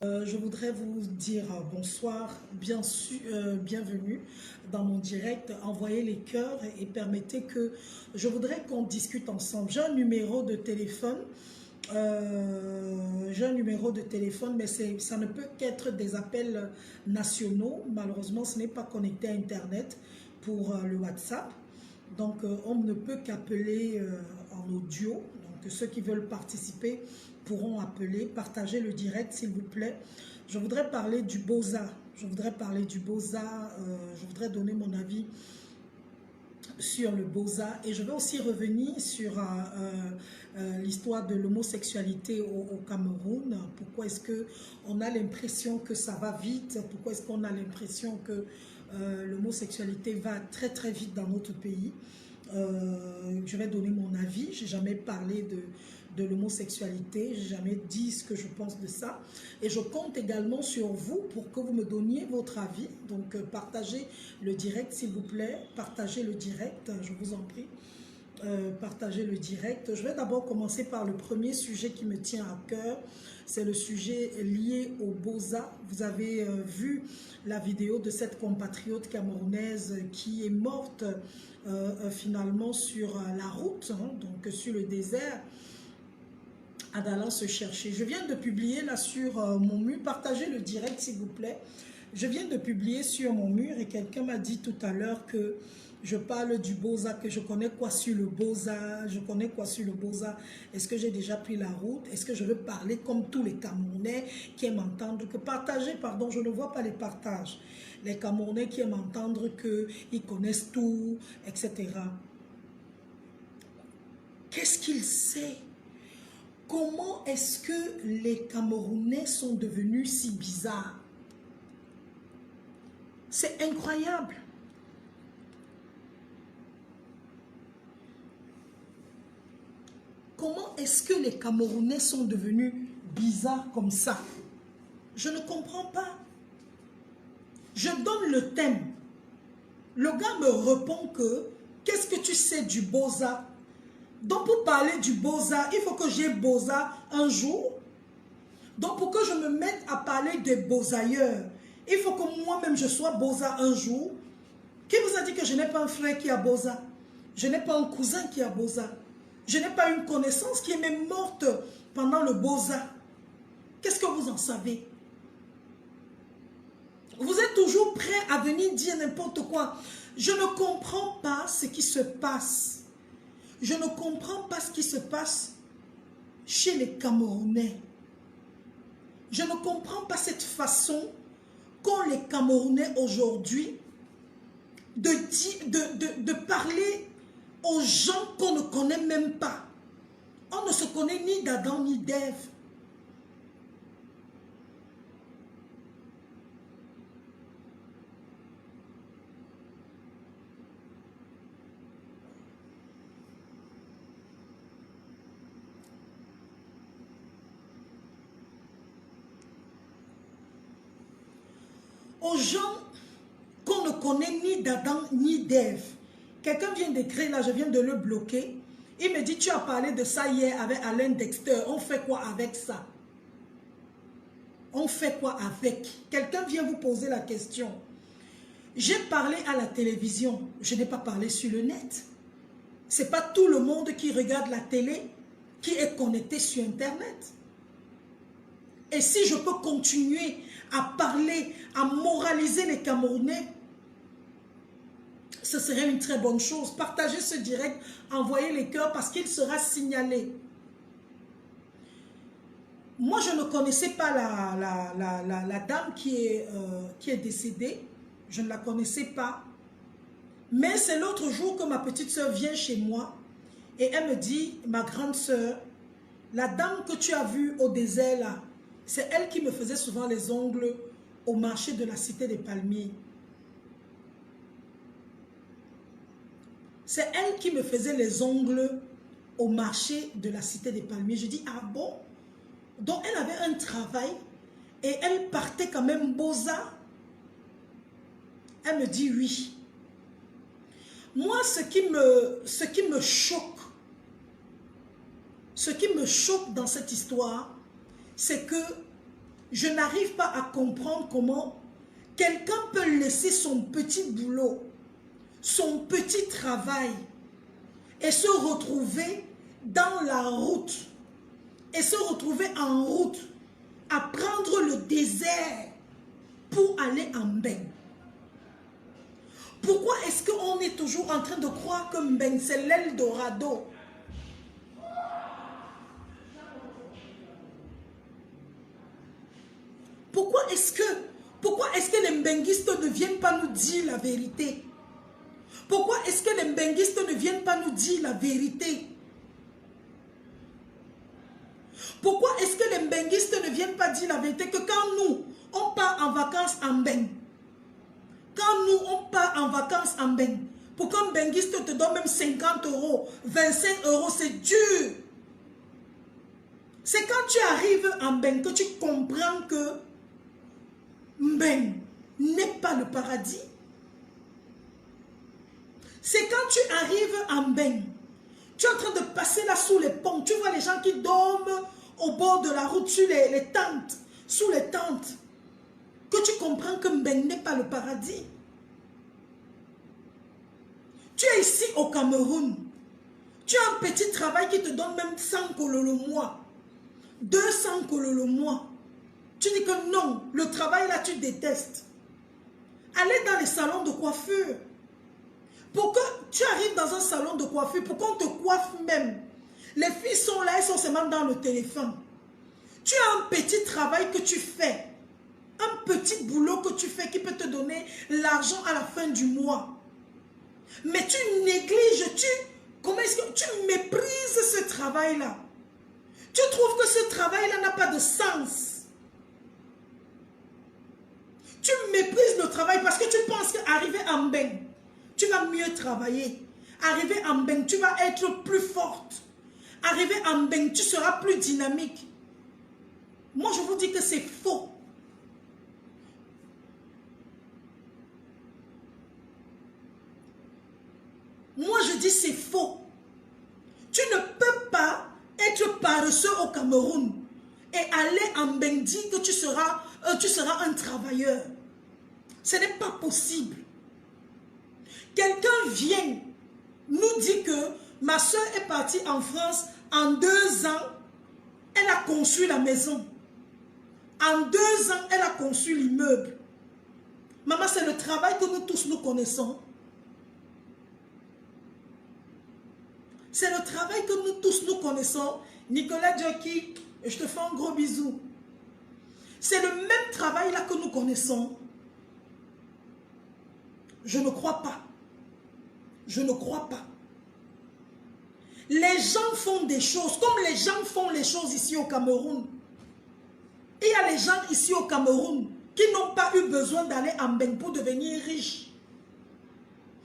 Je voudrais vous dire bonsoir, bienvenue dans mon direct. Envoyez les cœurs et permettez que je voudrais qu'on discute ensemble. J'ai un numéro de téléphone, mais ça ne peut qu'être des appels nationaux. Malheureusement, ce n'est pas connecté à Internet pour le WhatsApp. Donc, on ne peut qu'appeler en audio. Donc, ceux qui veulent participer pourront appeler, partager le direct, s'il vous plaît. Je voudrais parler du Boza. Je voudrais donner mon avis sur le Boza et je vais aussi revenir sur l'histoire de l'homosexualité au Cameroun. Pourquoi est-ce qu'on a l'impression que ça va vite? Pourquoi est-ce qu'on a l'impression que l'homosexualité va très très vite dans notre pays? Je vais donner mon avis. J'ai jamais parlé de l'homosexualité, j'ai jamais dit ce que je pense de ça. Et je compte également sur vous pour que vous me donniez votre avis. Donc partagez le direct s'il vous plaît, partagez le direct, je vous en prie. Partagez le direct. Je vais d'abord commencer par le premier sujet qui me tient à cœur. C'est le sujet lié au Boza. Vous avez vu la vidéo de cette compatriote camerounaise qui est morte finalement sur la route, hein, donc sur le désert, en allant se chercher. Je viens de publier là sur mon mur. Partagez le direct s'il vous plaît. Je viens de publier sur mon mur et quelqu'un m'a dit tout à l'heure que je parle du Boza, que je connais quoi sur le Boza, Est-ce que j'ai déjà pris la route? Est-ce que je veux parler comme tous les Camerounais qui aiment entendre que partager, pardon, je ne vois pas les partages. Les Camerounais qui aiment entendre qu'ils connaissent tout, etc. Qu'est-ce qu'il sait? Comment est-ce que les Camerounais sont devenus si bizarres? C'est incroyable. Comment est-ce que les Camerounais sont devenus bizarres comme ça? Je ne comprends pas. Je donne le thème. Le gars me répond que, qu'est-ce que tu sais du Boza? Donc pour parler du Boza, il faut que j'ai Boza un jour. Donc pour que je me mette à parler des Bozailleurs, il faut que moi-même je sois Boza un jour. Qui vous a dit que je n'ai pas un frère qui a Boza? Je n'ai pas un cousin qui a Boza. Je n'ai pas une connaissance qui est même morte pendant le Boza. Qu'est-ce que vous en savez? Vous êtes toujours prêt à venir dire n'importe quoi. Je ne comprends pas ce qui se passe. Je ne comprends pas ce qui se passe chez les Camerounais. Je ne comprends pas cette façon qu'ont les Camerounais aujourd'hui de parler aux gens qu'on ne connaît même pas. On ne se connaît ni d'Adam ni d'Ève. Aux gens qu'on ne connaît ni d'Adam ni d'Ève. Quelqu'un vient d'écrire là, je viens de le bloquer. Il me dit, tu as parlé de ça hier avec Alain Dexter. On fait quoi avec ça? On fait quoi avec? Quelqu'un vient vous poser la question. J'ai parlé à la télévision. Je n'ai pas parlé sur le net. Ce n'est pas tout le monde qui regarde la télé qui est connecté sur Internet. Et si je peux continuer à parler, à moraliser les Camerounais, ce serait une très bonne chose. Partagez ce direct, envoyez les cœurs parce qu'il sera signalé. Moi, je ne connaissais pas la dame qui est décédée. Je ne la connaissais pas. Mais c'est l'autre jour que ma petite soeur vient chez moi et elle me dit, ma grande soeur, la dame que tu as vue au désert là, c'est elle qui me faisait souvent les ongles au marché de la Cité des Palmiers. C'est elle qui me faisait les ongles au marché de la Cité des Palmiers. Je dis, ah bon? Donc elle avait un travail et elle partait quand même Boza. Elle me dit oui. Moi, ce qui me choque dans cette histoire, c'est que je n'arrive pas à comprendre comment quelqu'un peut laisser son petit boulot, son petit travail et se retrouver dans la route, et se retrouver en route à prendre le désert pour aller en Mbeng. Pourquoi est-ce qu'on est toujours en train de croire que Mbeng c'est l'Eldorado? Pourquoi est-ce que les Mbenguistes ne viennent pas nous dire la vérité? Pourquoi est-ce que les Mbenguistes ne viennent pas nous dire la vérité? Pourquoi est-ce que les Mbenguistes ne viennent pas dire la vérité que quand nous, on part en vacances en Mbeng, quand nous, on part en vacances en Mbeng, pour qu'un Mbenguiste te donne même 50 €, 25 €, c'est dur. C'est quand tu arrives en Mbeng que tu comprends que Mbeng n'est pas le paradis. C'est quand tu arrives en Mbeng, tu es en train de passer là sous les ponts, tu vois les gens qui dorment au bord de la route, sur les tentes, sous les tentes, que tu comprends que Mbeng n'est pas le paradis. Tu es ici au Cameroun, tu as un petit travail qui te donne même 100 kololo le mois, 200 kololo le mois. Tu dis que non, le travail là tu détestes. Allez dans les salons de coiffure. Pour que tu arrives dans un salon de coiffure, pour qu'on te coiffe même. Les filles sont là, elles sont seulement dans le téléphone. Tu as un petit travail que tu fais. Un petit boulot que tu fais qui peut te donner l'argent à la fin du mois. Mais tu négliges, comment est-ce que tu méprises ce travail-là? Tu trouves que ce travail-là n'a pas de sens. Tu méprises le travail parce que tu penses qu'arriver en Mbeng, tu vas mieux travailler. Arriver en Mbeng, tu vas être plus forte. Arriver en Mbeng, tu seras plus dynamique. Moi, je vous dis que c'est faux. Moi, je dis c'est faux. Tu ne peux pas être paresseux au Cameroun et aller en Mbeng dire que tu seras un travailleur. Ce n'est pas possible. Quelqu'un vient nous dit que ma soeur est partie en France en 2 ans, elle a construit la maison. En 2 ans, elle a conçu l'immeuble. Maman, c'est le travail que nous tous nous connaissons. C'est le travail que nous tous nous connaissons. Nicolas Jockey, je te fais un gros bisou. C'est le même travail là que nous connaissons. Je ne crois pas. Je ne crois pas. Les gens font des choses comme les gens font les choses ici au Cameroun. Il y a les gens ici au Cameroun qui n'ont pas eu besoin d'aller en Mbeng pour devenir riches.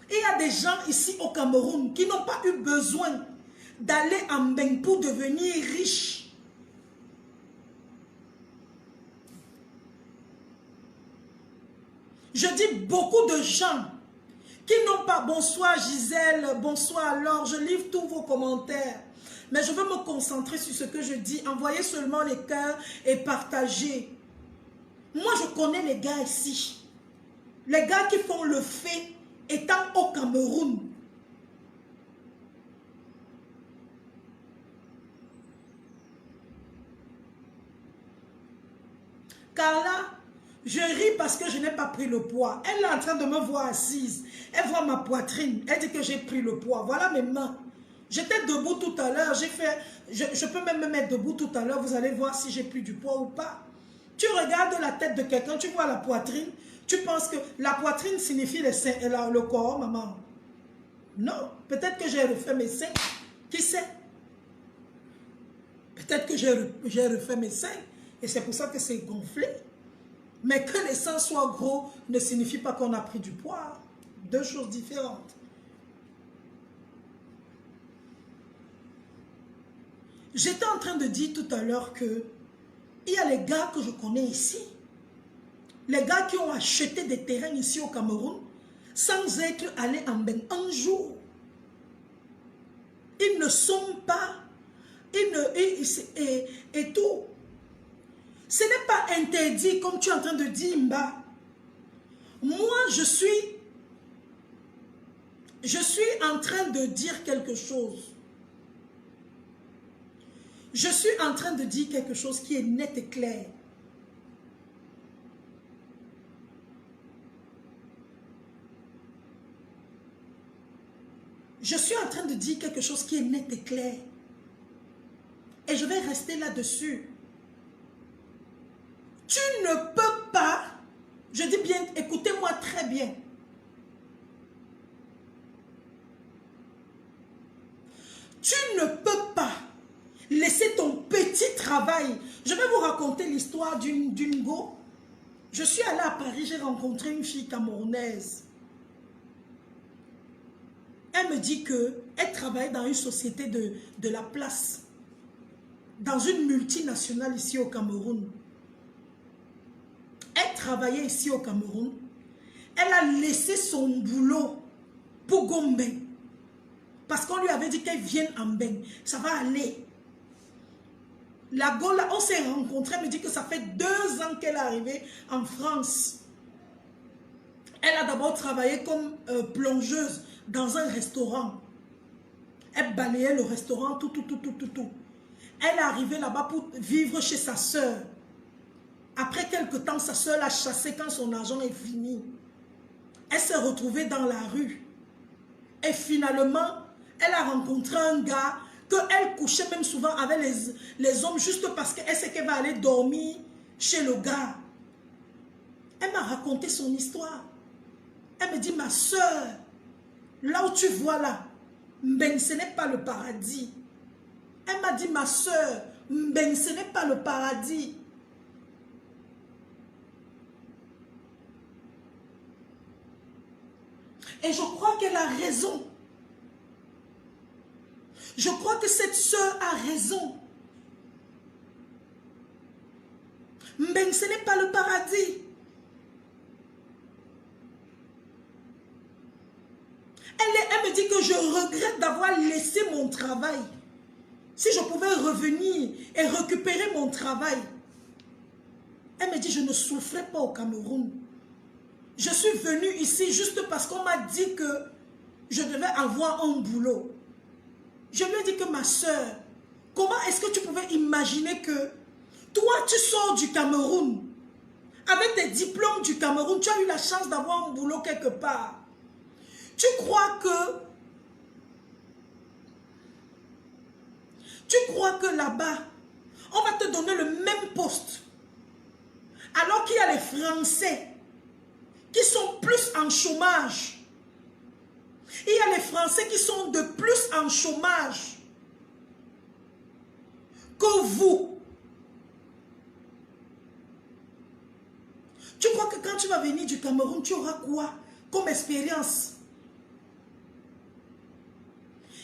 Il y a des gens ici au Cameroun qui n'ont pas eu besoin d'aller en Mbeng pour devenir riches. Je dis beaucoup de gens qui n'ont pas... Bonsoir Gisèle, bonsoir Laure, je livre tous vos commentaires. Mais je veux me concentrer sur ce que je dis. Envoyez seulement les cœurs et partagez. Moi, je connais les gars ici. Les gars qui font le fait étant au Cameroun. Carla, je ris parce que je n'ai pas pris le poids. Elle est en train de me voir assise. Elle voit ma poitrine. Elle dit que j'ai pris le poids. Voilà mes mains. J'étais debout tout à l'heure. Je peux même me mettre debout tout à l'heure. Vous allez voir si j'ai pris du poids ou pas. Tu regardes la tête de quelqu'un, tu vois la poitrine. Tu penses que la poitrine signifie les seins et le corps, maman. Non. Peut-être que j'ai refait mes seins. Qui sait? Peut-être que j'ai refait mes seins. Et c'est pour ça que c'est gonflé. Mais que les seins soient gros ne signifie pas qu'on a pris du poids. 2 choses différentes. J'étais en train de dire tout à l'heure que il y a les gars que je connais ici. Les gars qui ont acheté des terrains ici au Cameroun sans être allés en Mbeng un jour. Ils ne sont pas... et tout. Ce n'est pas interdit comme tu es en train de dire, Mba. Moi, je suis en train de dire quelque chose. Je suis en train de dire quelque chose qui est net et clair. Je suis en train de dire quelque chose qui est net et clair. Et je vais rester là-dessus. Tu ne peux pas, je dis bien, écoutez-moi très bien. Tu ne peux pas laisser ton petit travail. Je vais vous raconter l'histoire d'une go. Je suis allée à Paris, j'ai rencontré une fille camerounaise. Elle me dit qu'elle travaille dans une société de la place, dans une multinationale ici au Cameroun. Elle travaillait ici au Cameroun. Elle a laissé son boulot pour Gombe. Parce qu'on lui avait dit qu'elle vienne en Beng. Ça va aller. La Gola, on s'est rencontrés, elle me dit que ça fait 2 ans qu'elle est arrivée en France. Elle a d'abord travaillé comme plongeuse dans un restaurant. Elle balayait le restaurant, tout. Elle est arrivée là-bas pour vivre chez sa soeur. Après quelque temps, sa soeur l'a chassée quand son argent est fini. Elle s'est retrouvée dans la rue. Et finalement, elle a rencontré un gars qu'elle couchait même souvent avec les hommes juste parce qu'elle sait qu'elle va aller dormir chez le gars. Elle m'a raconté son histoire. Elle me dit, ma soeur, là où tu vois là, Mbeng, ce n'est pas le paradis. Elle m'a dit, ma soeur, Mbeng, ce n'est pas le paradis. Et je crois qu'elle a raison. Je crois que cette soeur a raison. Mbeng, ce n'est pas le paradis. Elle me dit que je regrette d'avoir laissé mon travail. Si je pouvais revenir et récupérer mon travail. Elle me dit, je ne souffrais pas au Cameroun. Je suis venue ici juste parce qu'on m'a dit que je devais avoir un boulot. Je lui ai dit que ma soeur, comment est-ce que tu pouvais imaginer que toi, tu sors du Cameroun, avec tes diplômes du Cameroun, tu as eu la chance d'avoir un boulot quelque part. Tu crois que là-bas, on va te donner le même poste, alors qu'il y a les Français qui sont plus en chômage. Il y a les Français qui sont de plus en chômage que vous. Tu crois que quand tu vas venir du Cameroun, tu auras quoi comme expérience?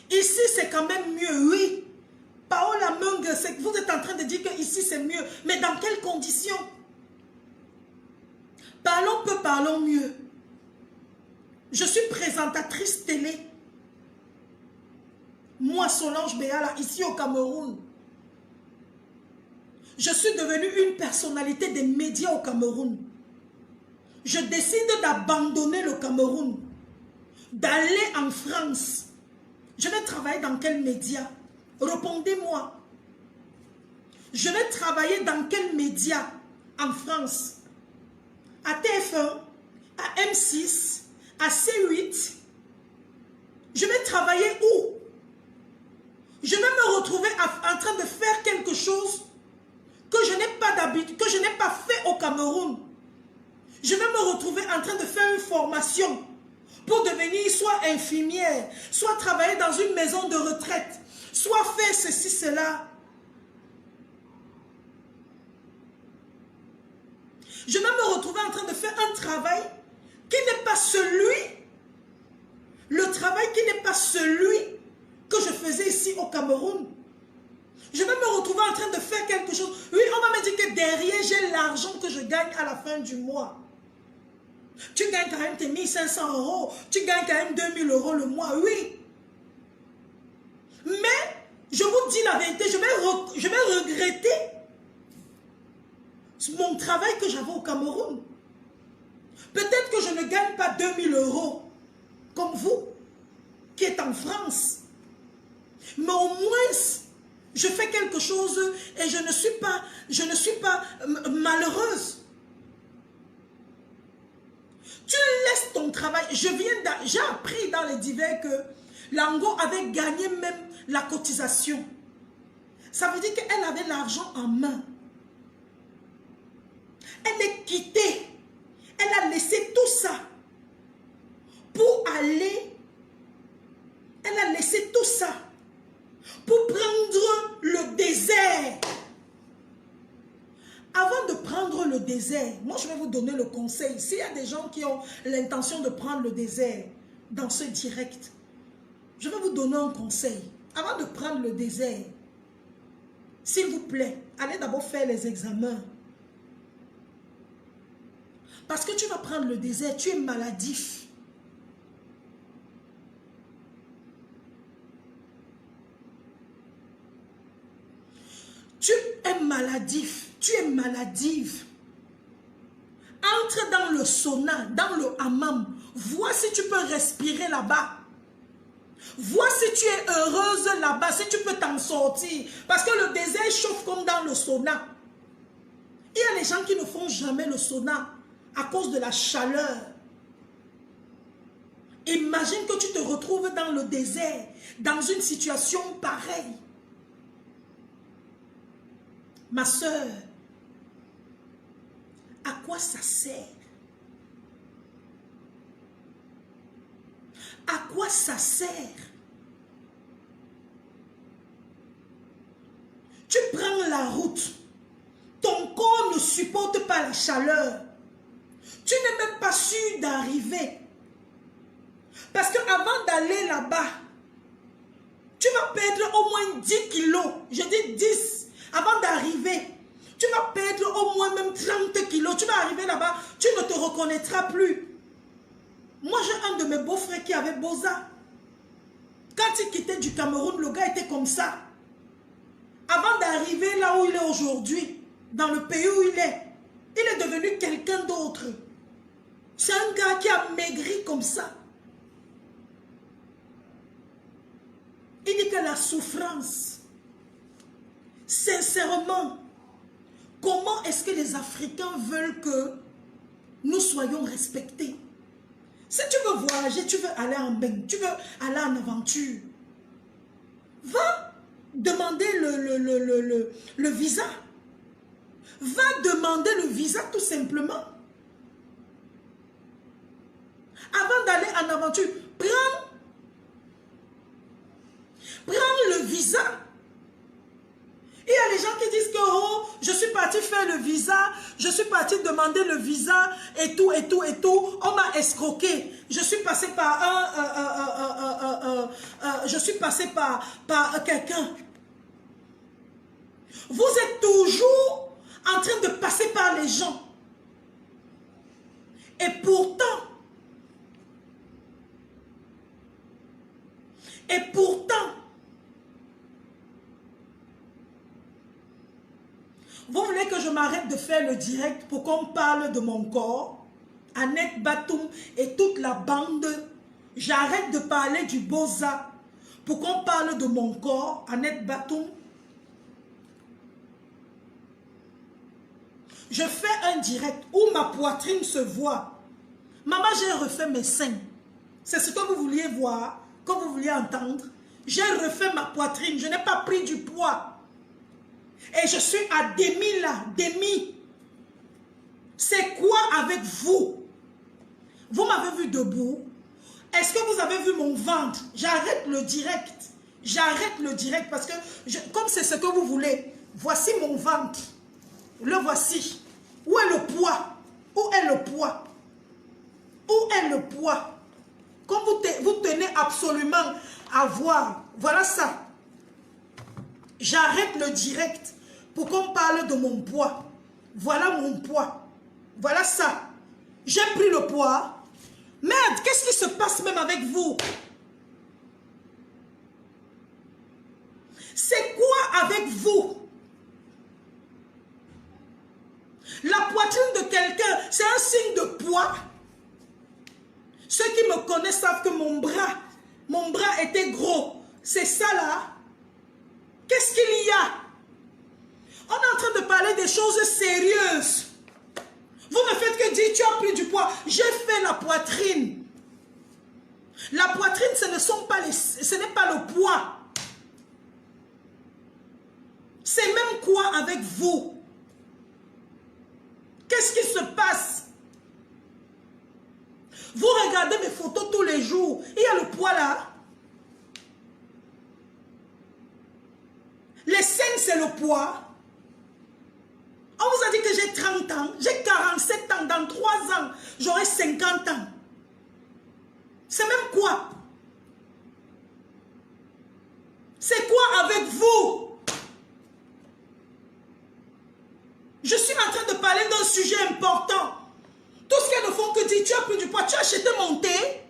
Ici, c'est quand même mieux, oui. Paola Mung, vous êtes en train de dire que ici c'est mieux. Mais dans quelles conditions? Parlons peu, parlons mieux. Je suis présentatrice télé. Moi, Solange Béala, ici au Cameroun. Je suis devenue une personnalité des médias au Cameroun. Je décide d'abandonner le Cameroun, d'aller en France. Je vais travailler dans quel média? Répondez-moi. Je vais travailler dans quel média en France? À TF1, à M6, à C8. Je vais travailler où? Je vais me retrouver en train de faire quelque chose que je n'ai pas d'habitude, que je n'ai pas fait au Cameroun. Je vais me retrouver en train de faire une formation pour devenir soit infirmière, soit travailler dans une maison de retraite, soit faire ceci, cela. Je vais me retrouver en train de faire un travail qui n'est pas celui, le travail qui n'est pas celui que je faisais ici au Cameroun. Je vais me retrouver en train de faire quelque chose. Oui, on va me dire que derrière, j'ai l'argent que je gagne à la fin du mois. Tu gagnes quand même tes 1500 €, tu gagnes quand même 2000 € le mois, oui. Mais, je vous dis la vérité, je vais regretter mon travail que j'avais au Cameroun. Peut-être que je ne gagne pas 2000 € comme vous, qui êtes en France. Mais au moins, je fais quelque chose et je ne suis pas malheureuse. Tu laisses ton travail. J'ai appris dans les divers que Lango avait gagné même la cotisation. Ça veut dire qu'elle avait l'argent en main. Elle est quittée. Elle a laissé tout ça pour aller. Elle a laissé tout ça pour prendre le désert. Avant de prendre le désert, moi je vais vous donner le conseil. S'il y a des gens qui ont l'intention de prendre le désert dans ce direct, je vais vous donner un conseil. Avant de prendre le désert, s'il vous plaît, allez d'abord faire les examens. Parce que tu vas prendre le désert, tu es maladif. Tu es maladif, tu es maladive. Entre dans le sauna, dans le hammam. Vois si tu peux respirer là-bas. Vois si tu es heureuse là-bas, si tu peux t'en sortir. Parce que le désert chauffe comme dans le sauna. Il y a les gens qui ne font jamais le sauna à cause de la chaleur. Imagine que tu te retrouves dans le désert, dans une situation pareille. Ma soeur, à quoi ça sert? À quoi ça sert? Tu prends la route. Ton corps ne supporte pas la chaleur. Tu n'es même pas sûr d'arriver. Parce qu'avant d'aller là-bas, tu vas perdre au moins 10 kilos. Je dis 10. Avant d'arriver, tu vas perdre au moins même 30 kilos. Tu vas arriver là-bas, tu ne te reconnaîtras plus. Moi, j'ai un de mes beaux-frères qui avait Boza. Quand il quittait du Cameroun, le gars était comme ça. Avant d'arriver là où il est aujourd'hui, dans le pays où il est devenu quelqu'un d'autre. C'est un gars qui a maigri comme ça. Il dit que la souffrance, sincèrement, comment est-ce que les Africains veulent que nous soyons respectés? Si tu veux voyager, tu veux aller en bain, tu veux aller en aventure, va demander le visa. Va demander le visa tout simplement. Avant d'aller en aventure, prends le visa. Il y a les gens qui disent que oh, je suis parti faire le visa, je suis parti demander le visa et tout, on m'a escroqué. Je suis passé par quelqu'un. Vous êtes toujours en train de passer par les gens. Et pourtant, vous voulez que je m'arrête de faire le direct pour qu'on parle de mon corps? Annette Batoum et toute la bande, j'arrête de parler du Boza pour qu'on parle de mon corps, Annette Batoum. Je fais un direct où ma poitrine se voit. Maman, j'ai refait mes seins. C'est ce que vous vouliez voir, que vous vouliez entendre. J'ai refait ma poitrine, je n'ai pas pris du poids. Et je suis à demi là, demi. C'est quoi avec vous? Vous m'avez vu debout. Est-ce que vous avez vu mon ventre? J'arrête le direct. J'arrête le direct parce que, comme c'est ce que vous voulez, voici mon ventre. Le voici. Où est le poids? Où est le poids? Où est le poids? Comme vous tenez absolument à voir. Voilà ça. J'arrête le direct pour qu'on parle de mon poids. Voilà mon poids. Voilà ça. J'ai pris le poids. Merde, qu'est-ce qui se passe même avec vous? C'est quoi avec vous? La poitrine de quelqu'un, c'est un signe de poids. Ceux qui me connaissent savent que mon bras était gros. C'est ça là. Qu'est-ce qu'il y a? On est en train de parler des choses sérieuses. Vous ne faites que dire, tu as pris du poids. J'ai fait la poitrine. La poitrine, ce n'est pas le poids. C'est même quoi avec vous? Qu'est-ce qui se passe? Vous regardez mes photos tous les jours. Il y a le poids là. Les scènes, c'est le poids. On vous a dit que j'ai 30 ans. J'ai 47 ans. Dans 3 ans, j'aurai 50 ans. C'est même quoi? C'est quoi avec vous? Je suis en train de parler d'un sujet important. Tout ce qu'elles ne font que dire, tu as pris du poids, tu as acheté mon thé.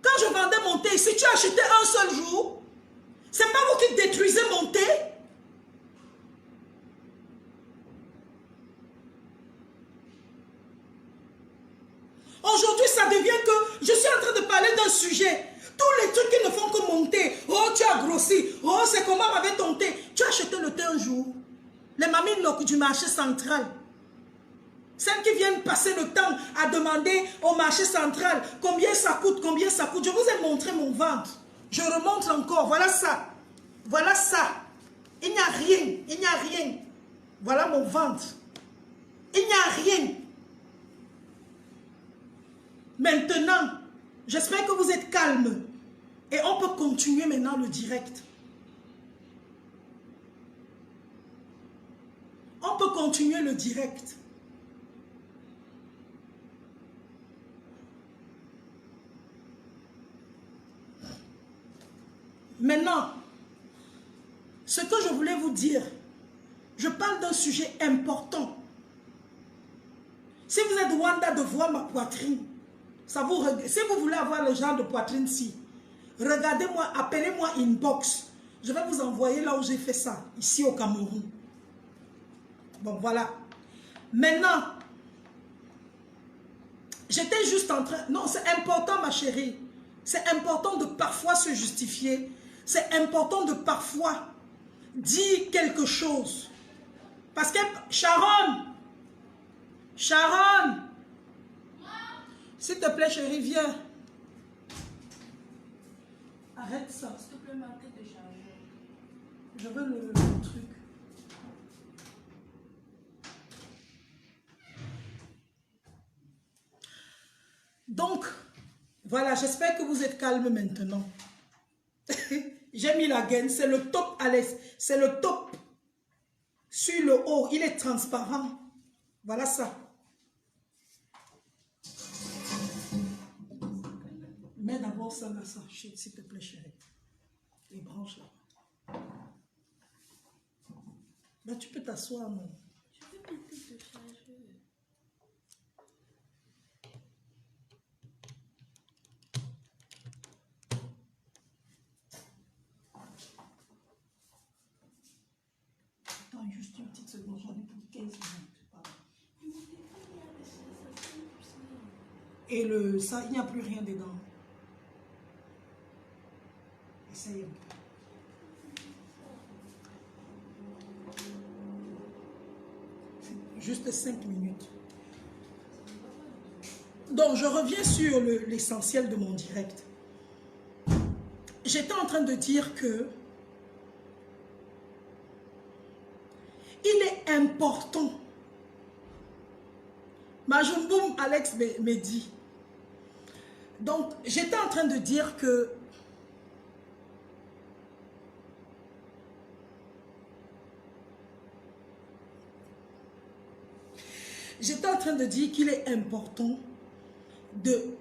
Quand je vendais mon thé ici, tu as acheté un seul jour. C'est pas vous qui détruisez mon thé. Aujourd'hui, ça devient que je suis en train de parler d'un sujet. Tous les trucs qui ne font que monter. Oh, tu as grossi. Oh, c'est comment avec ton thé. Tu as acheté le thé un jour. Les mamines du marché central. Celles qui viennent passer le temps à demander au marché central combien ça coûte, combien ça coûte. Je vous ai montré mon ventre. Je remonte encore. Voilà ça. Voilà ça. Il n'y a rien. Il n'y a rien. Voilà mon ventre. Il n'y a rien. Maintenant, j'espère que vous êtes calme. Et on peut continuer maintenant le direct. On peut continuer le direct. Maintenant, ce que je voulais vous dire, je parle d'un sujet important. Si vous êtes Rwanda de voir ma poitrine, si vous voulez avoir le genre de poitrine-ci, regardez-moi, appelez-moi inbox. Je vais vous envoyer là où j'ai fait ça, ici au Cameroun. Bon, voilà. Maintenant, j'étais juste en train... Non, c'est important, ma chérie. C'est important de parfois se justifier. C'est important de parfois dire quelque chose. Parce que, Sharon, s'il te plaît, chérie, viens. Arrête ça. S'il te plaît, m'arrête de charger. Je veux le truc. Donc, voilà, j'espère que vous êtes calme maintenant. J'ai mis la gaine, c'est le top à l'aise, c'est le top. Sur le haut, il est transparent. Voilà ça. Mets d'abord ça là, ça, s'il te plaît, chérie. Les branches là. Ben, tu peux t'asseoir, non? Je vais péter de charger. Attends, juste une petite seconde, j'en ai pour 15 minutes. Pardon. Et ça, il n'y a plus rien dedans. Essaye un peu. Juste 5 minutes. Donc, je reviens sur l'essentiel de mon direct. J'étais en train de dire que il est important. Majumboum Alex me dit. Donc, j'étais en train de dire que qu'il est important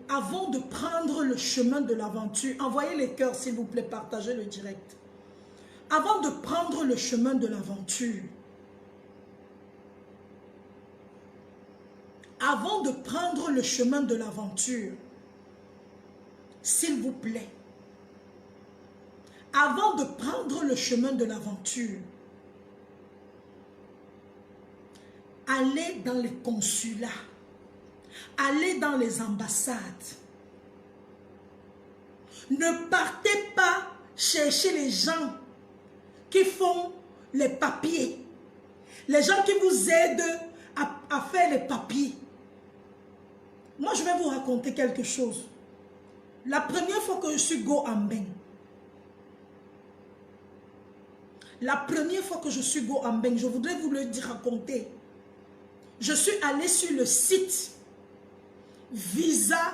avant de prendre le chemin de l'aventure, envoyez les cœurs s'il vous plaît, partagez le direct. Avant de prendre le chemin de l'aventure, s'il vous plaît, avant de prendre le chemin de l'aventure, allez dans les consulats, allez dans les ambassades. Ne partez pas chercher les gens qui font les papiers, les gens qui vous aident à faire les papiers. Moi, je vais vous raconter quelque chose. La première fois que je suis go en bain, je voudrais vous le dire, raconter. Je suis allé sur le site visa.fr,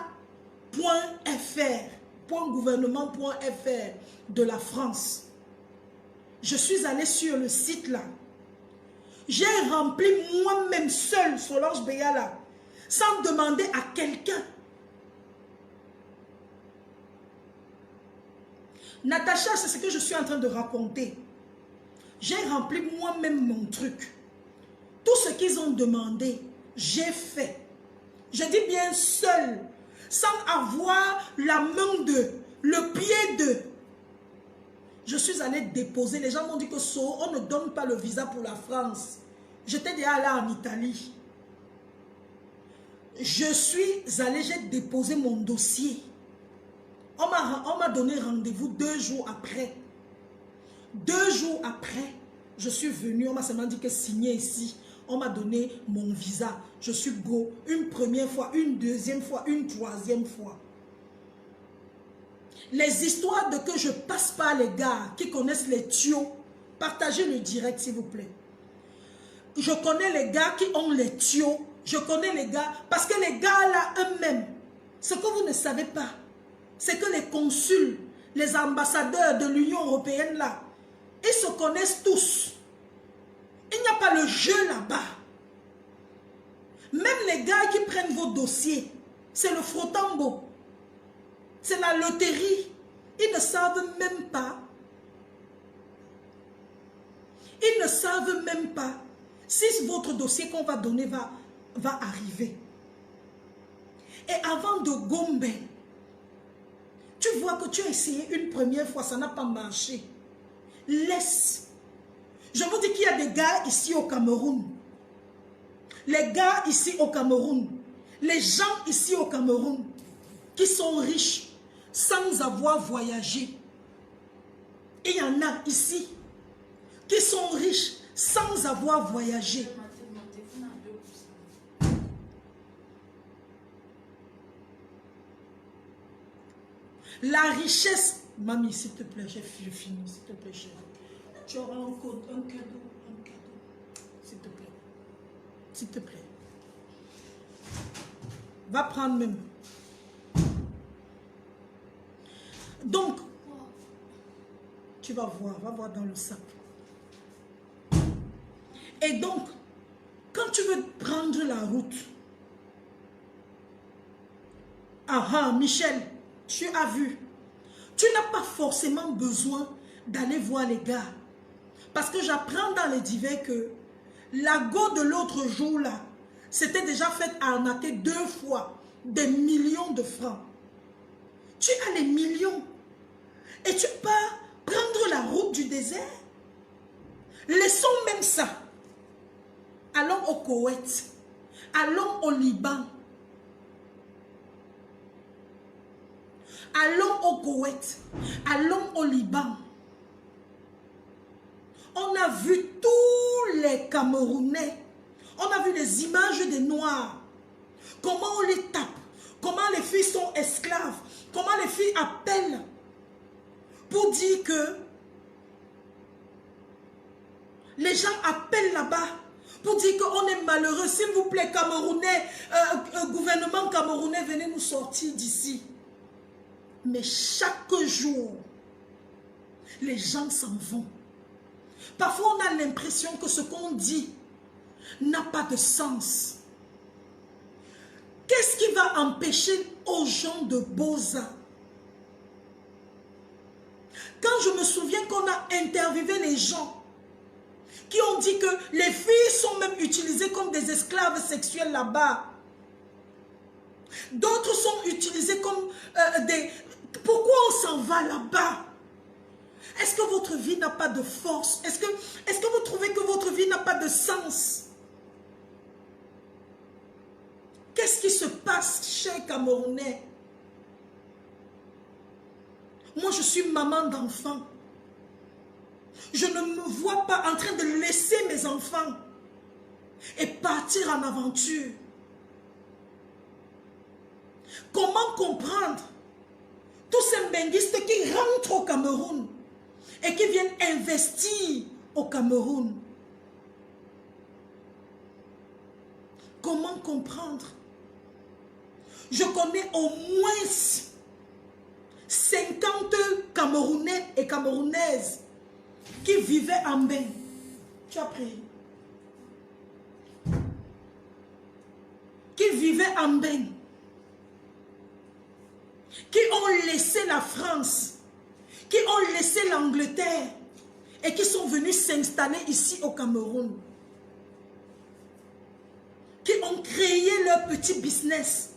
.gouvernement.fr de la France. Je suis allé sur le site là. J'ai rempli moi-même seul Solange Beyala, sans demander à quelqu'un. Natacha, c'est ce que je suis en train de raconter. J'ai rempli moi-même mon truc. Tout ce qu'ils ont demandé, j'ai fait. Je dis bien seul, sans avoir la main d'eux, le pied d'eux. Je suis allée déposer. Les gens m'ont dit que on ne donne pas le visa pour la France. J'étais déjà là en Italie. Je suis allée, j'ai déposé mon dossier. On m'a donné rendez-vous 2 jours après. 2 jours après, je suis venue. On m'a seulement dit que signer ici. On m'a donné mon visa. Je suis go. Une première fois, une deuxième fois, une troisième fois. Les histoires de que je passe par les gars qui connaissent les tuyaux, partagez le direct s'il vous plaît. Je connais les gars qui ont les tuyaux. Je connais les gars, parce que les gars là eux-mêmes, ce que vous ne savez pas, c'est que les consuls, les ambassadeurs de l'Union européenne là, ils se connaissent tous. Il n'y a pas le jeu là-bas. Même les gars qui prennent vos dossiers, c'est le frottambo. C'est la loterie. Ils ne savent même pas. Ils ne savent même pas si votre dossier qu'on va donner va arriver. Et avant de Gombe, tu vois que tu as essayé une première fois, ça n'a pas marché. Laisse. Je vous dis qu'il y a des gars ici au Cameroun. Les gars ici au Cameroun. Les gens ici au Cameroun qui sont riches sans avoir voyagé. Et il y en a ici qui sont riches sans avoir voyagé. La richesse, mamie, s'il te plaît, je finis, s'il te plaît, chérie. Tu auras un cadeau, s'il te plaît. S'il te plaît. Va prendre même. Donc, tu vas voir dans le sac. Et donc, quand tu veux prendre la route, Michel, tu as vu, tu n'as pas forcément besoin d'aller voir les gars. Parce que j'apprends dans les divers que la go de l'autre jour là, c'était déjà fait arnaquer 2 fois des millions de francs. Tu as les millions et tu pars prendre la route du désert. Laissons même ça. Allons au Koweït, allons au Liban. Allons au Koweït, allons au Liban. On a vu tous les Camerounais. On a vu les images des Noirs. Comment on les tape. Comment les filles sont esclaves. Comment les filles appellent pour dire que les gens appellent là-bas pour dire qu'on est malheureux. S'il vous plaît, Camerounais, gouvernement camerounais, venez nous sortir d'ici. Mais chaque jour, les gens s'en vont. Parfois, on a l'impression que ce qu'on dit n'a pas de sens. Qu'est-ce qui va empêcher aux gens de Boza? Quand je me souviens qu'on a interviewé les gens qui ont dit que les filles sont même utilisées comme des esclaves sexuels là-bas. D'autres sont utilisées comme des... Pourquoi on s'en va là-bas? Est-ce que votre vie n'a pas de force? Est-ce que vous trouvez que votre vie n'a pas de sens? Qu'est-ce qui se passe chez les Camerounais? Moi, je suis maman d'enfants. Je ne me vois pas en train de laisser mes enfants et partir en aventure. Comment comprendre tous ces benguistes qui rentrent au Cameroun et qui viennent investir au Cameroun? Comment comprendre? Je connais au moins 50 Camerounais et Camerounaises qui vivaient en bain. Tu as pris? Qui vivaient en bain. Qui ont laissé la France, qui ont laissé l'Angleterre et qui sont venus s'installer ici au Cameroun. Qui ont créé leur petit business.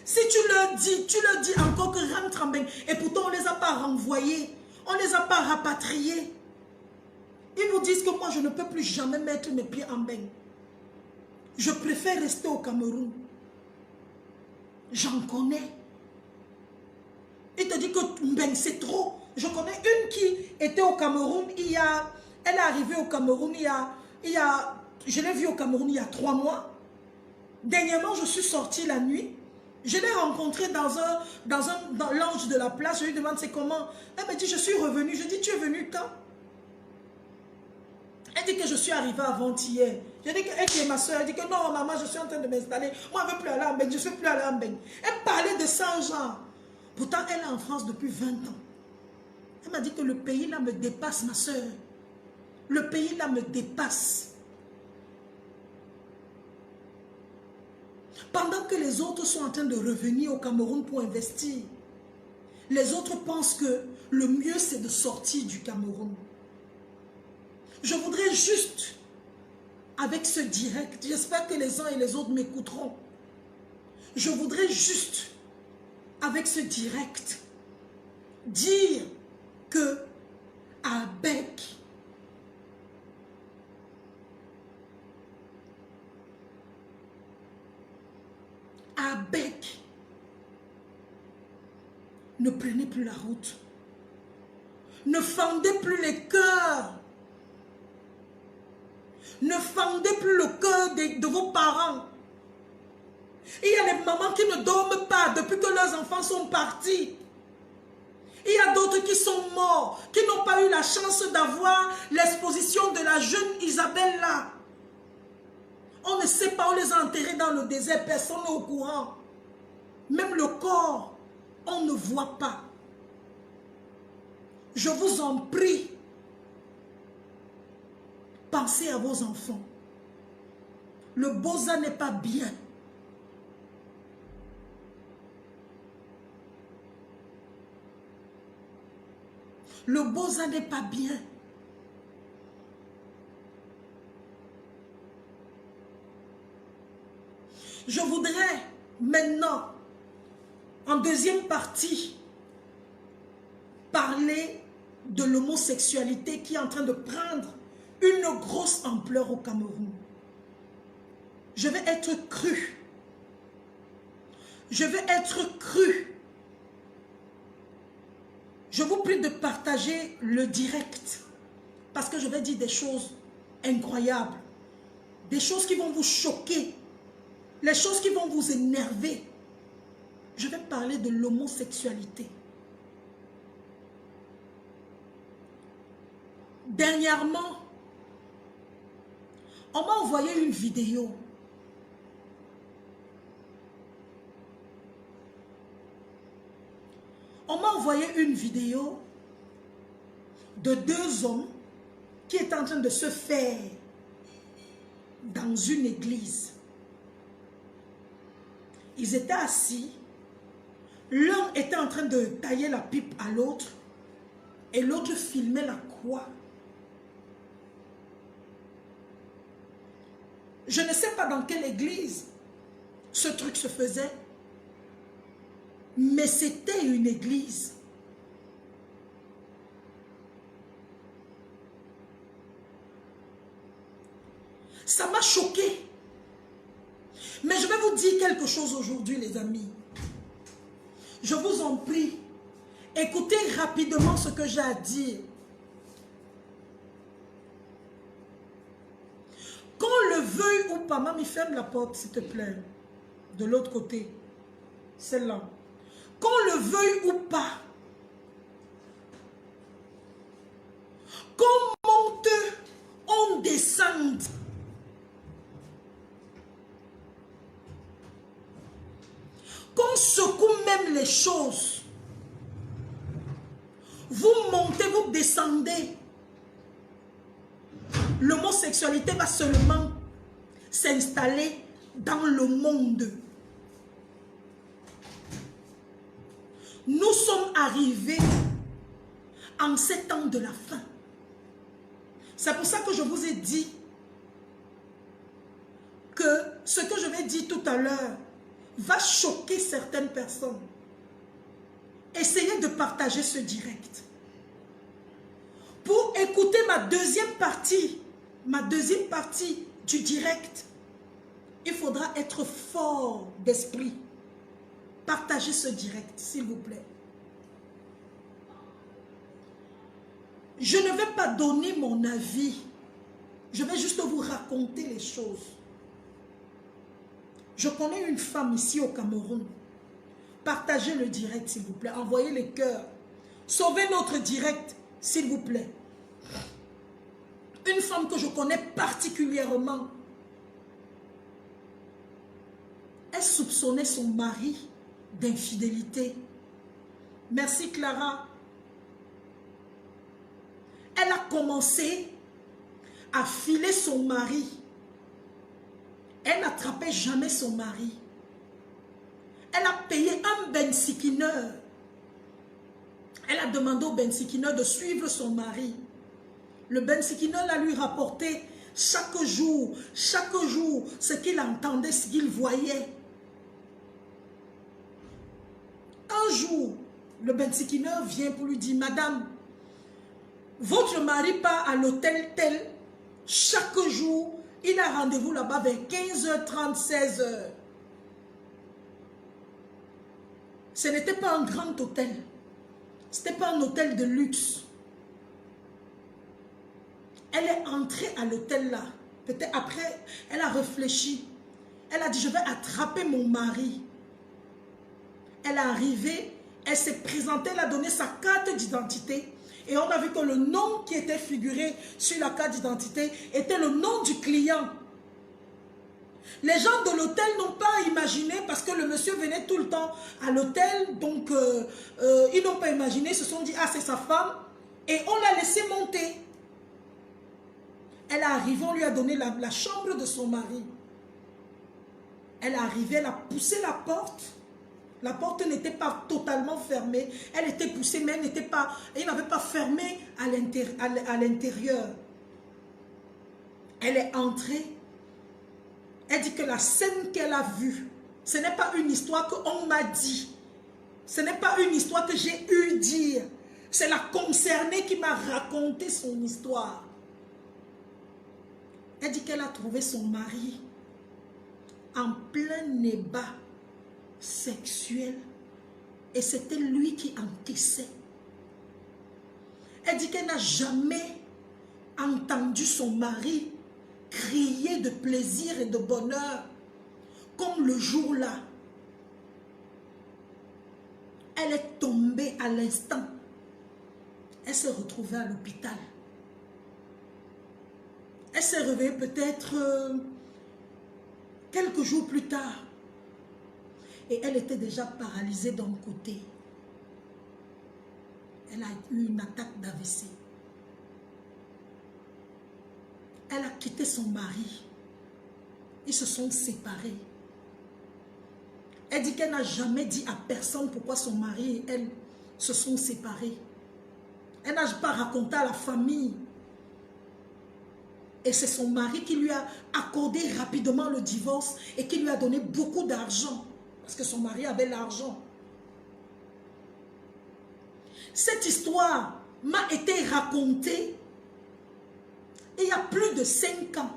Si tu leur dis encore que rentre en bain, et pourtant on ne les a pas renvoyés, on ne les a pas rapatriés. Ils nous disent que moi je ne peux plus jamais mettre mes pieds en bain. Je préfère rester au Cameroun. J'en connais. Il te dit que ben, c'est trop. Je connais une qui était au Cameroun, elle est arrivée au Cameroun je l'ai vue au Cameroun il y a 3 mois. Dernièrement, je suis sortie la nuit. Je l'ai rencontrée dans l'ange de la place. Je lui demande c'est comment. Elle me dit je suis revenue. Je dis tu es venue quand? Elle dit que je suis arrivée avant-hier. Je dis qu'elle qui est ma soeur. Elle dit que non maman je suis en train de m'installer. Moi je ne veux plus aller en bain. Je ne suis plus allée en bain. Elle parlait de ça genre. Pourtant, elle est en France depuis 20 ans. Elle m'a dit que le pays là me dépasse, ma soeur. Le pays là me dépasse. Pendant que les autres sont en train de revenir au Cameroun pour investir, les autres pensent que le mieux c'est de sortir du Cameroun. Je voudrais juste, avec ce direct, j'espère que les uns et les autres m'écouteront. Je voudrais juste, avec ce direct, dire que Abek, ne prenez plus la route. Ne fendez plus les cœurs. Ne fendez plus le cœur de vos parents. Il y a des mamans qui ne dorment pas depuis que leurs enfants sont partis. Il y a d'autres qui sont morts, qui n'ont pas eu la chance d'avoir l'exposition de la jeune Isabelle là. On ne sait pas, on les a enterrés dans le désert, personne n'est au courant. Même le corps, on ne voit pas. Je vous en prie, pensez à vos enfants. Le Boza n'est pas bien. Le Boza n'est pas bien. Je voudrais maintenant, en deuxième partie, parler de l'homosexualité qui est en train de prendre une grosse ampleur au Cameroun. Je vais être cru. Je vais être cru. Je vous prie de partager le direct parce que je vais dire des choses incroyables, des choses qui vont vous choquer, les choses qui vont vous énerver. Je vais parler de l'homosexualité. Dernièrement, on m'a envoyé une vidéo. On m'a envoyé une vidéo de 2 hommes qui étaient en train de se faire dans une église. Ils étaient assis. L'un était en train de tailler la pipe à l'autre et l'autre filmait la croix. Je ne sais pas dans quelle église ce truc se faisait, mais c'était une église. Ça m'a choqué. Mais je vais vous dire quelque chose aujourd'hui, les amis. Je vous en prie, écoutez rapidement ce que j'ai à dire. Qu'on le veuille ou pas, mamie, ferme la porte, s'il te plaît. De l'autre côté. Celle-là. Qu'on le veuille ou pas. Qu'on monte, on descende. Qu'on secoue même les choses. Vous montez, vous descendez. L'homosexualité va seulement s'installer dans le monde. Nous sommes arrivés en ces temps de la fin. C'est pour ça que je vous ai dit que ce que je vais dire tout à l'heure va choquer certaines personnes. Essayez de partager ce direct. Pour écouter ma deuxième partie du direct, il faudra être fort d'esprit. Partagez ce direct, s'il vous plaît. Je ne vais pas donner mon avis. Je vais juste vous raconter les choses. Je connais une femme ici au Cameroun. Partagez le direct, s'il vous plaît. Envoyez les cœurs. Sauvez notre direct, s'il vous plaît. Une femme que je connais particulièrement. Elle soupçonnait son mari d'infidélité. Merci Clara. Elle a commencé à filer son mari. Elle n'attrapait jamais son mari. Elle a payé un bensikineur. Elle a demandé au bensikineur de suivre son mari. Le bensikineur l'a lui rapporté chaque jour, ce qu'il entendait, ce qu'il voyait. Un jour, le bensikineur vient pour lui dire, Madame, votre mari part à l'hôtel tel, chaque jour, il a rendez-vous là-bas vers 15h30, 16h. Ce n'était pas un grand hôtel. Ce n'était pas un hôtel de luxe. Elle est entrée à l'hôtel là. Peut-être après, elle a réfléchi. Elle a dit, je vais attraper mon mari. Elle est arrivée, elle s'est présentée, elle a donné sa carte d'identité. Et on a vu que le nom qui était figuré sur la carte d'identité était le nom du client. Les gens de l'hôtel n'ont pas imaginé, parce que le monsieur venait tout le temps à l'hôtel, donc ils n'ont pas imaginé, ils se sont dit, ah c'est sa femme, et on l'a laissé monter. Elle est arrivée, on lui a donné la chambre de son mari. Elle est arrivée, elle a poussé la porte. La porte n'était pas totalement fermée. Elle était poussée, mais elle n'avait pas fermé à l'intérieur. Elle est entrée. Elle dit que la scène qu'elle a vue, ce n'est pas une histoire qu'on m'a dit. Ce n'est pas une histoire que j'ai eu dire. C'est la concernée qui m'a raconté son histoire. Elle dit qu'elle a trouvé son mari en plein débat sexuel et c'était lui qui encaissait. Elle dit qu'elle n'a jamais entendu son mari crier de plaisir et de bonheur comme le jour-là. Elle est tombée à l'instant. Elle s'est retrouvée à l'hôpital. Elle s'est réveillée peut-être quelques jours plus tard. Et elle était déjà paralysée d'un côté. Elle a eu une attaque d'AVC. Elle a quitté son mari. Ils se sont séparés. Elle dit qu'elle n'a jamais dit à personne pourquoi son mari et elle se sont séparés. Elle n'a pas raconté à la famille. Et c'est son mari qui lui a accordé rapidement le divorce et qui lui a donné beaucoup d'argent. Parce que son mari avait l'argent. Cette histoire m'a été racontée il y a plus de 5 ans.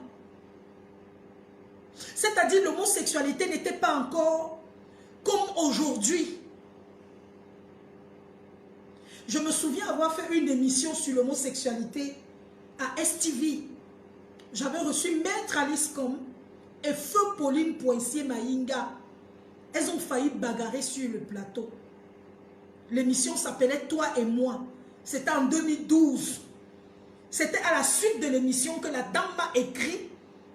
C'est-à-dire l'homosexualité n'était pas encore comme aujourd'hui. Je me souviens avoir fait une émission sur l'homosexualité à STV. J'avais reçu Maître Alice Com et Feu Pauline Poincier Maïnga. Elles ont failli bagarrer sur le plateau. L'émission s'appelait Toi et moi. C'était en 2012. C'était à la suite de l'émission que la dame m'a écrit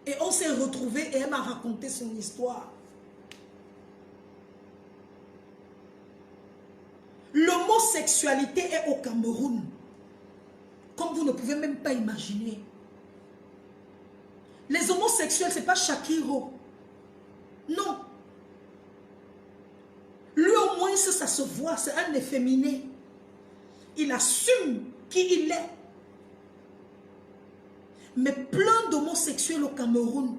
et on s'est retrouvés et elle m'a raconté son histoire. L'homosexualité est au Cameroun, comme vous ne pouvez même pas imaginer. Les homosexuels, ce n'est pas Shakiro. Non. Lui au moins, ça se voit, c'est un efféminé. Il assume qui il est. Mais plein d'homosexuels au Cameroun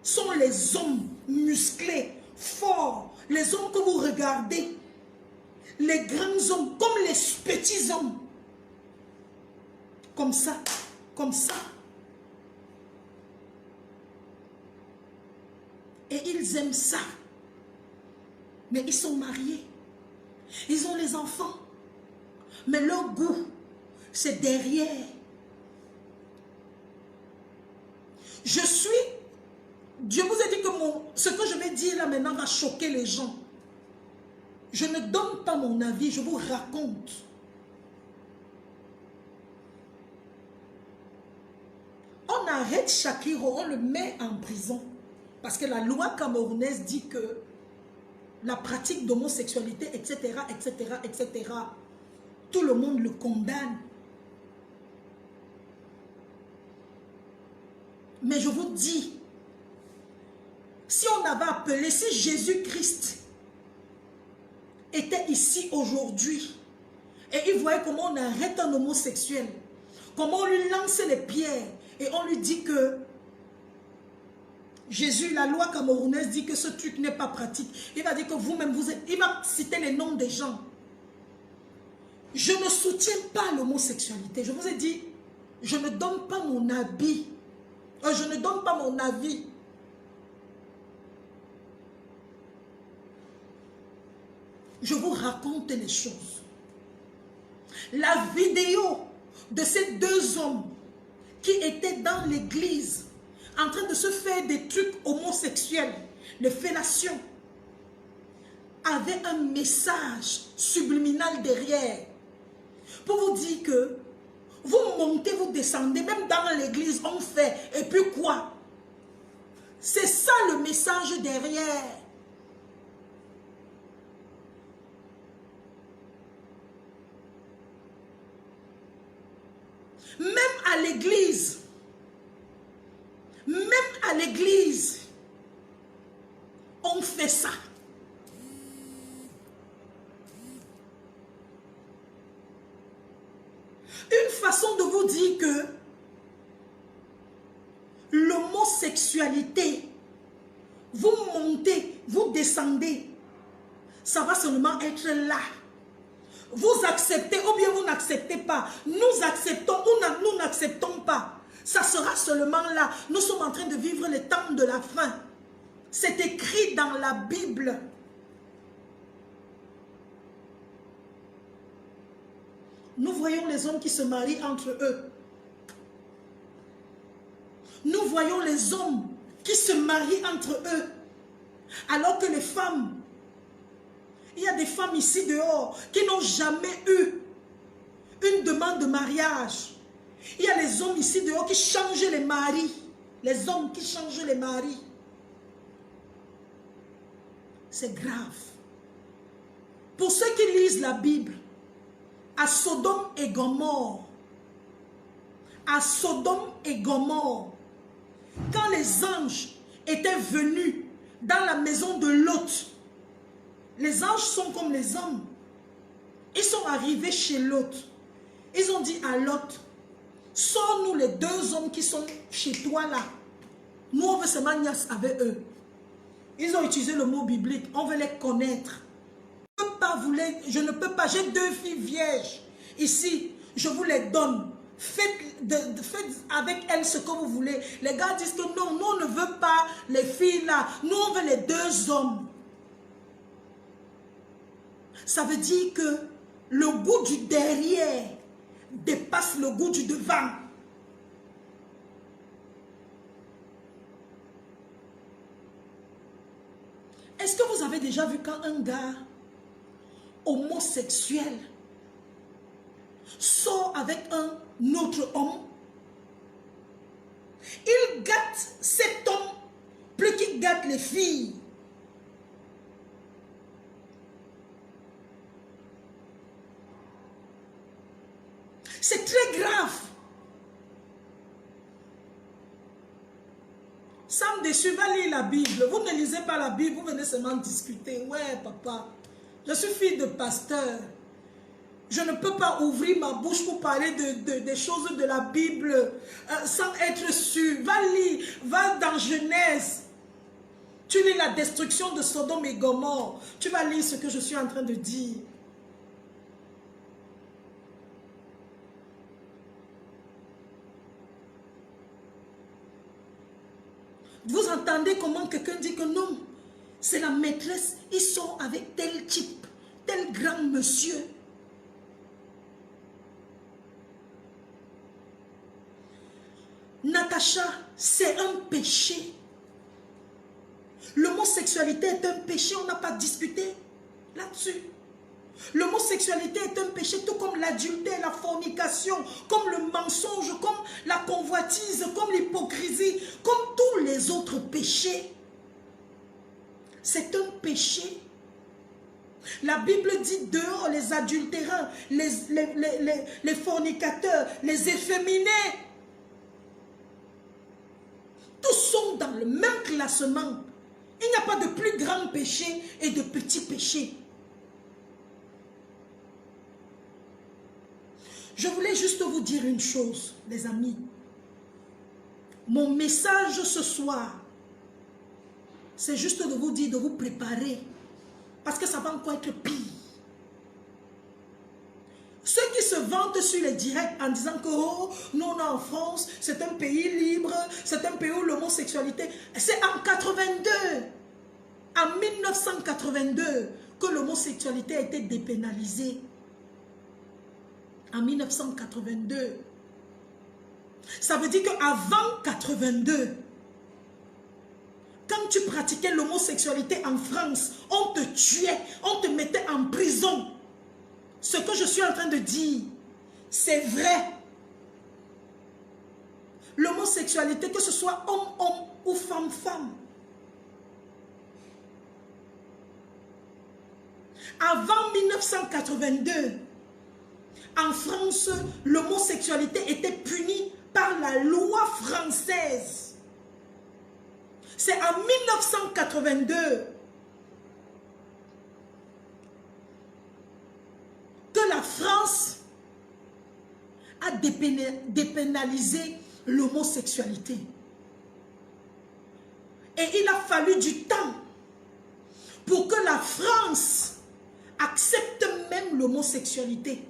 sont les hommes musclés, forts, les hommes que vous regardez. Les grands hommes, comme les petits hommes. Comme ça, comme ça. Et ils aiment ça. Mais ils sont mariés. Ils ont les enfants. Mais leur goût, c'est derrière. Dieu vous a dit que ce que je vais dire là maintenant va choquer les gens. Je ne donne pas mon avis, je vous raconte. On arrête Shakiro, on le met en prison. Parce que la loi camerounaise dit que la pratique d'homosexualité, etc., etc., etc., tout le monde le condamne. Mais je vous dis, si on avait appelé, si Jésus-Christ était ici aujourd'hui et il voyait comment on arrête un homosexuel, comment on lui lance les pierres et on lui dit que Jésus, la loi camerounaise dit que ce truc n'est pas pratique. Il va dire que vous-même, il va citer les noms des gens. Je ne soutiens pas l'homosexualité. Je vous ai dit, je ne donne pas mon avis. Je ne donne pas mon avis. Je vous raconte les choses. La vidéo de ces deux hommes qui étaient dans l'église en train de se faire des trucs homosexuels, les fellations, avait un message subliminal derrière pour vous dire que vous montez, vous descendez, même dans l'église on fait, et puis quoi? C'est ça le message derrière. Même à l'église, on fait ça. Une façon de vous dire que l'homosexualité, vous montez, vous descendez, ça va seulement être là. Vous acceptez ou bien vous n'acceptez pas. Nous acceptons ou nous n'acceptons pas. Ça sera seulement là. Nous sommes en train de vivre les temps de la fin. C'est écrit dans la Bible. Nous voyons les hommes qui se marient entre eux. Nous voyons les hommes qui se marient entre eux. Alors que les femmes, il y a des femmes ici dehors qui n'ont jamais eu une demande de mariage. Il y a les hommes ici dehors qui changent les maris. Les hommes qui changent les maris. C'est grave. Pour ceux qui lisent la Bible, à Sodome et Gomorrhe, quand les anges étaient venus dans la maison de Lot, les anges sont comme les hommes. Ils sont arrivés chez Lot. Ils ont dit à Lot, sors-nous les deux hommes qui sont chez toi là. Nous, on veut se marier avec eux. Ils ont utilisé le mot biblique. On veut les connaître. Je ne peux pas, j'ai deux filles vierges. Ici, je vous les donne. faites avec elles ce que vous voulez. Les gars disent que non, nous on ne veut pas les filles là, nous on veut les deux hommes. Ça veut dire que le goût du derrière dépasse le goût du devant. Est-ce que vous avez déjà vu quand un gars homosexuel sort avec un autre homme? Il gâte cet homme plus qu'il gâte les filles. C'est très grave. Sam Dessus va lire la Bible. Vous ne lisez pas la Bible, vous venez seulement discuter. Ouais, papa, je suis fille de pasteur. Je ne peux pas ouvrir ma bouche pour parler des choses de la Bible sans être sûr. Va lire, va dans Genèse. Tu lis la destruction de Sodome et Gomorrhe. Tu vas lire ce que je suis en train de dire. Vous entendez comment quelqu'un dit que non, c'est la maîtresse, ils sont avec tel type, tel grand monsieur. Natacha, c'est un péché. L'homosexualité est un péché, on n'a pas discuté là-dessus. L'homosexualité est un péché, tout comme l'adultère, la fornication, comme le mensonge, comme la convoitise, comme l'hypocrisie, comme tous les autres péchés. C'est un péché. La Bible dit dehors les adultérants, les fornicateurs, les efféminés. Tous sont dans le même classement. Il n'y a pas de plus grand péché et de petit péché. Je voulais juste vous dire une chose, les amis. Mon message ce soir, c'est juste de vous dire, de vous préparer. Parce que ça va encore être pire. Ceux qui se vantent sur les directs en disant que oh, nous on est en France, c'est un pays libre, c'est un pays où l'homosexualité... C'est en 82, en 1982, que l'homosexualité a été dépénalisée. En 1982. Ça veut dire qu'avant 82, quand tu pratiquais l'homosexualité en France, on te tuait, on te mettait en prison. Ce que je suis en train de dire, c'est vrai. L'homosexualité, que ce soit homme-homme ou femme-femme. Avant 1982, en France, l'homosexualité était punie par la loi française. C'est en 1982 que la France a dépénalisé l'homosexualité. Et il a fallu du temps pour que la France accepte même l'homosexualité.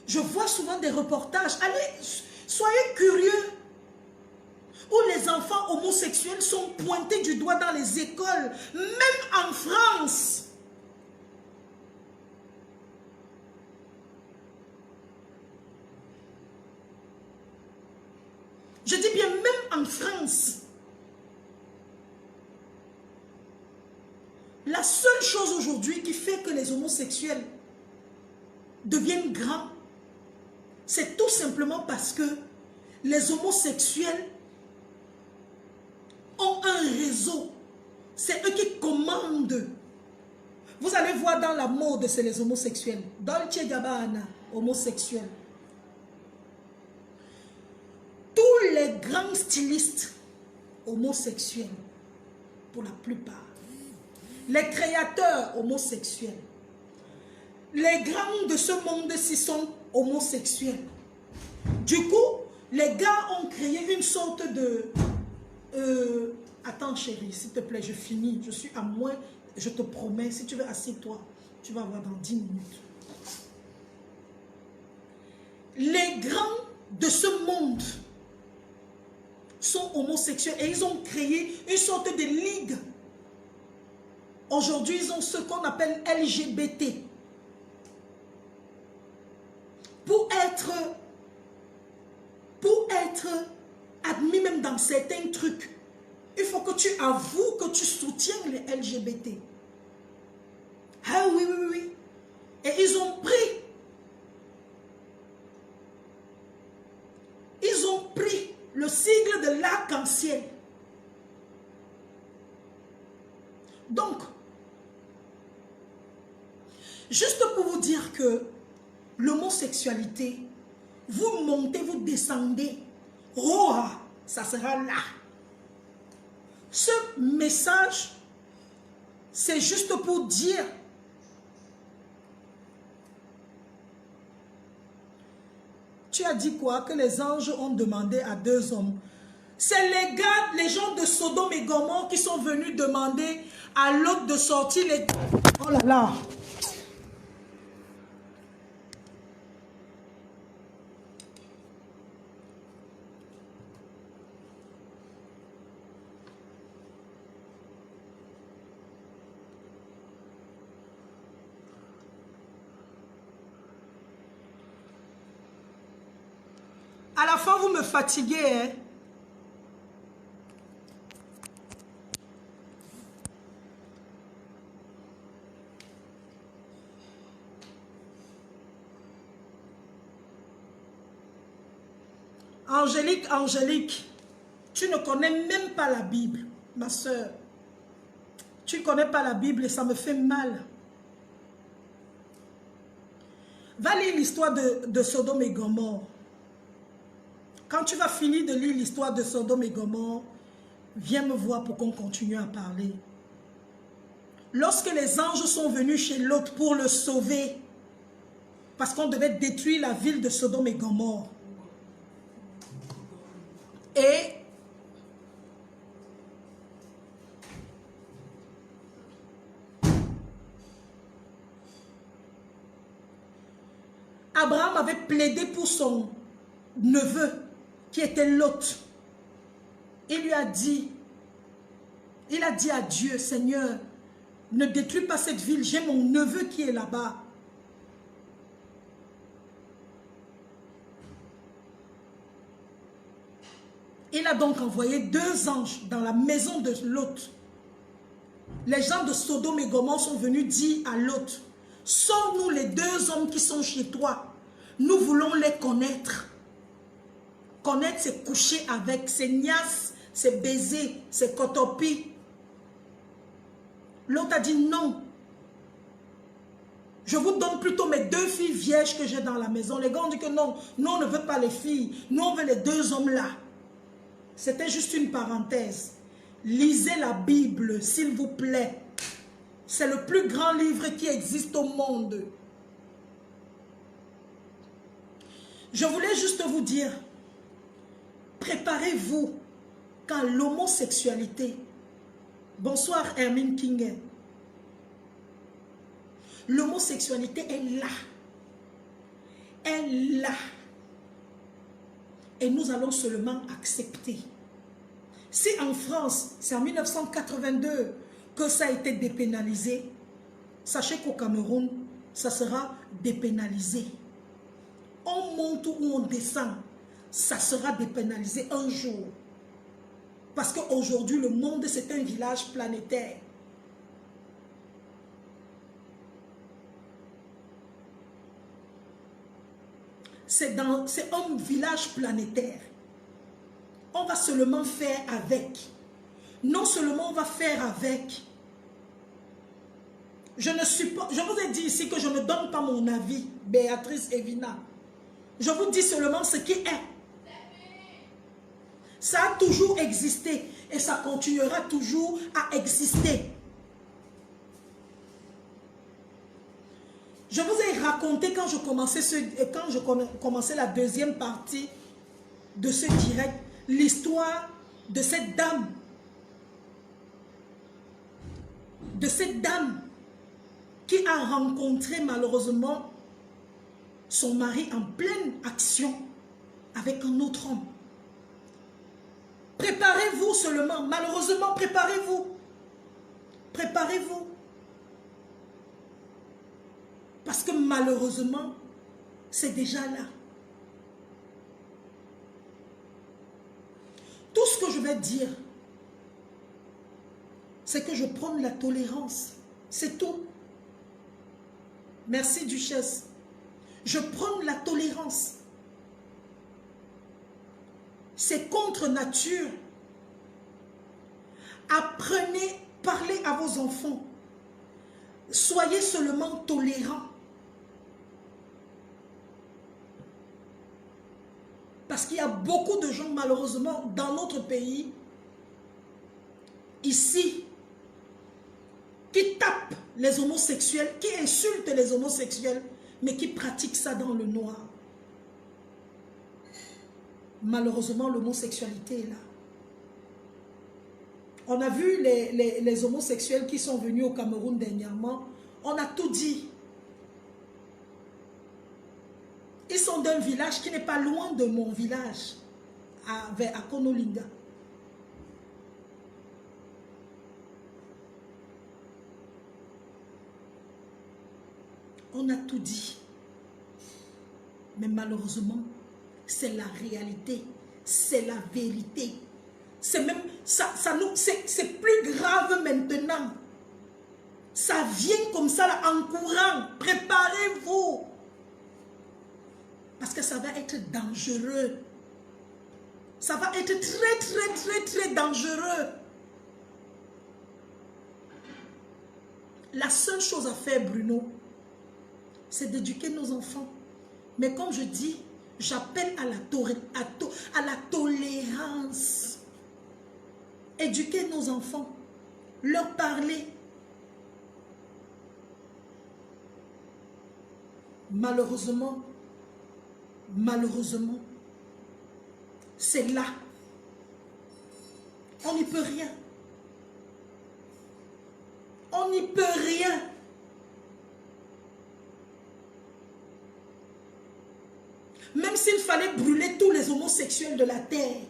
Je vois souvent des reportages. Allez, soyez curieux. Où les enfants homosexuels sont pointés du doigt dans les écoles. Même en France. Je dis bien même en France. La seule chose aujourd'hui qui fait que les homosexuels deviennent grands, c'est tout simplement parce que les homosexuels ont un réseau. C'est eux qui commandent. Vous allez voir dans la mode, c'est les homosexuels. Dolce Gabbana, homosexuels. Tous les grands stylistes homosexuels, pour la plupart. Les créateurs homosexuels. Les grands de ce monde-ci sont homosexuels. Du coup, les gars ont créé une sorte de... attends chérie, s'il te plaît, je finis. Je suis à moins, je te promets, si tu veux, assieds-toi. Tu vas voir dans 10 minutes. Les grands de ce monde sont homosexuels et ils ont créé une sorte de ligue. Aujourd'hui, ils ont ce qu'on appelle LGBT. Pour être admis même dans certains trucs, il faut que tu avoues que tu soutiens les LGBT. Ah oui, oui, oui. Et ils ont pris le sigle de l'arc-en-ciel. Donc, juste pour vous dire que l'homosexualité, vous montez, vous descendez, oh, ça sera là. Ce message, c'est juste pour dire, tu as dit quoi? Que les anges ont demandé à 2 hommes. C'est les gars, les gens de Sodome et Gomorrhe qui sont venus demander à l'autre de sortir les... Oh là là! À la fin, vous me fatiguez, hein? Angélique, Angélique, tu ne connais même pas la Bible, ma soeur. Tu ne connais pas la Bible et ça me fait mal. Va lire l'histoire de Sodome et Gomorrhe. Quand tu vas finir de lire l'histoire de Sodome et Gomorrhe, viens me voir pour qu'on continue à parler. Lorsque les anges sont venus chez Lot pour le sauver, parce qu'on devait détruire la ville de Sodome et Gomorrhe, et Abraham avait plaidé pour son neveu qui était Lot. Il a dit à Dieu, Seigneur, ne détruis pas cette ville, j'ai mon neveu qui est là-bas. Il a donc envoyé 2 anges dans la maison de Lot. Les gens de Sodome et Gomorrhe sont venus dire à Lot, sors-nous les 2 hommes qui sont chez toi. Nous voulons les connaître. Connaître, c'est coucher avec, c'est niasse, c'est baiser, c'est cotopi. L'autre a dit non. Je vous donne plutôt mes 2 filles vierges que j'ai dans la maison. Les gars ont dit que non, nous on ne veut pas les filles. Nous on veut les 2 hommes là. C'était juste une parenthèse. Lisez la Bible, s'il vous plaît. C'est le plus grand livre qui existe au monde. Je voulais juste vous dire, préparez-vous quand l'homosexualité... Bonsoir Hermine King. L'homosexualité est là. Elle est là. Et nous allons seulement accepter. Si en France, c'est en 1982 que ça a été dépénalisé, sachez qu'au Cameroun, ça sera dépénalisé. On monte ou on descend, ça sera dépénalisé un jour. Parce qu'aujourd'hui, le monde, c'est un village planétaire. C'est un village planétaire. On va seulement faire avec. Non seulement on va faire avec. Je vous ai dit ici que je ne donne pas mon avis, Béatrice Evina. Je vous dis seulement ce qui est. Ça a toujours existé et ça continuera toujours à exister. Je vous ai raconté quand je commençais la 2e partie de ce direct, l'histoire de cette dame. Qui a rencontré malheureusement son mari en pleine action avec un autre homme. Préparez-vous seulement. Malheureusement, préparez-vous. Préparez-vous. Parce que malheureusement, c'est déjà là. Tout ce que je vais dire, c'est que je prône la tolérance. C'est tout. Merci, Duchesse. Je prône la tolérance. C'est contre nature. Apprenez, parlez à vos enfants. Soyez seulement tolérants. Parce qu'il y a beaucoup de gens, malheureusement, dans notre pays, ici, qui tapent les homosexuels, qui insultent les homosexuels, mais qui pratiquent ça dans le noir. Malheureusement, l'homosexualité est là. On a vu les homosexuels qui sont venus au Cameroun dernièrement. On a tout dit. Ils sont d'un village qui n'est pas loin de mon village, à Konolinga. On a tout dit. Mais malheureusement, c'est la réalité. C'est la vérité. C'est même, c'est plus grave maintenant. Ça vient comme ça là, en courant. Préparez-vous. Parce que ça va être dangereux. Ça va être très dangereux. La seule chose à faire, Bruno, c'est d'éduquer nos enfants. Mais comme je dis, j'appelle à la tolérance. Éduquer nos enfants. Leur parler. Malheureusement, c'est là. On n'y peut rien. On n'y peut rien. Même s'il fallait brûler tous les homosexuels de la terre,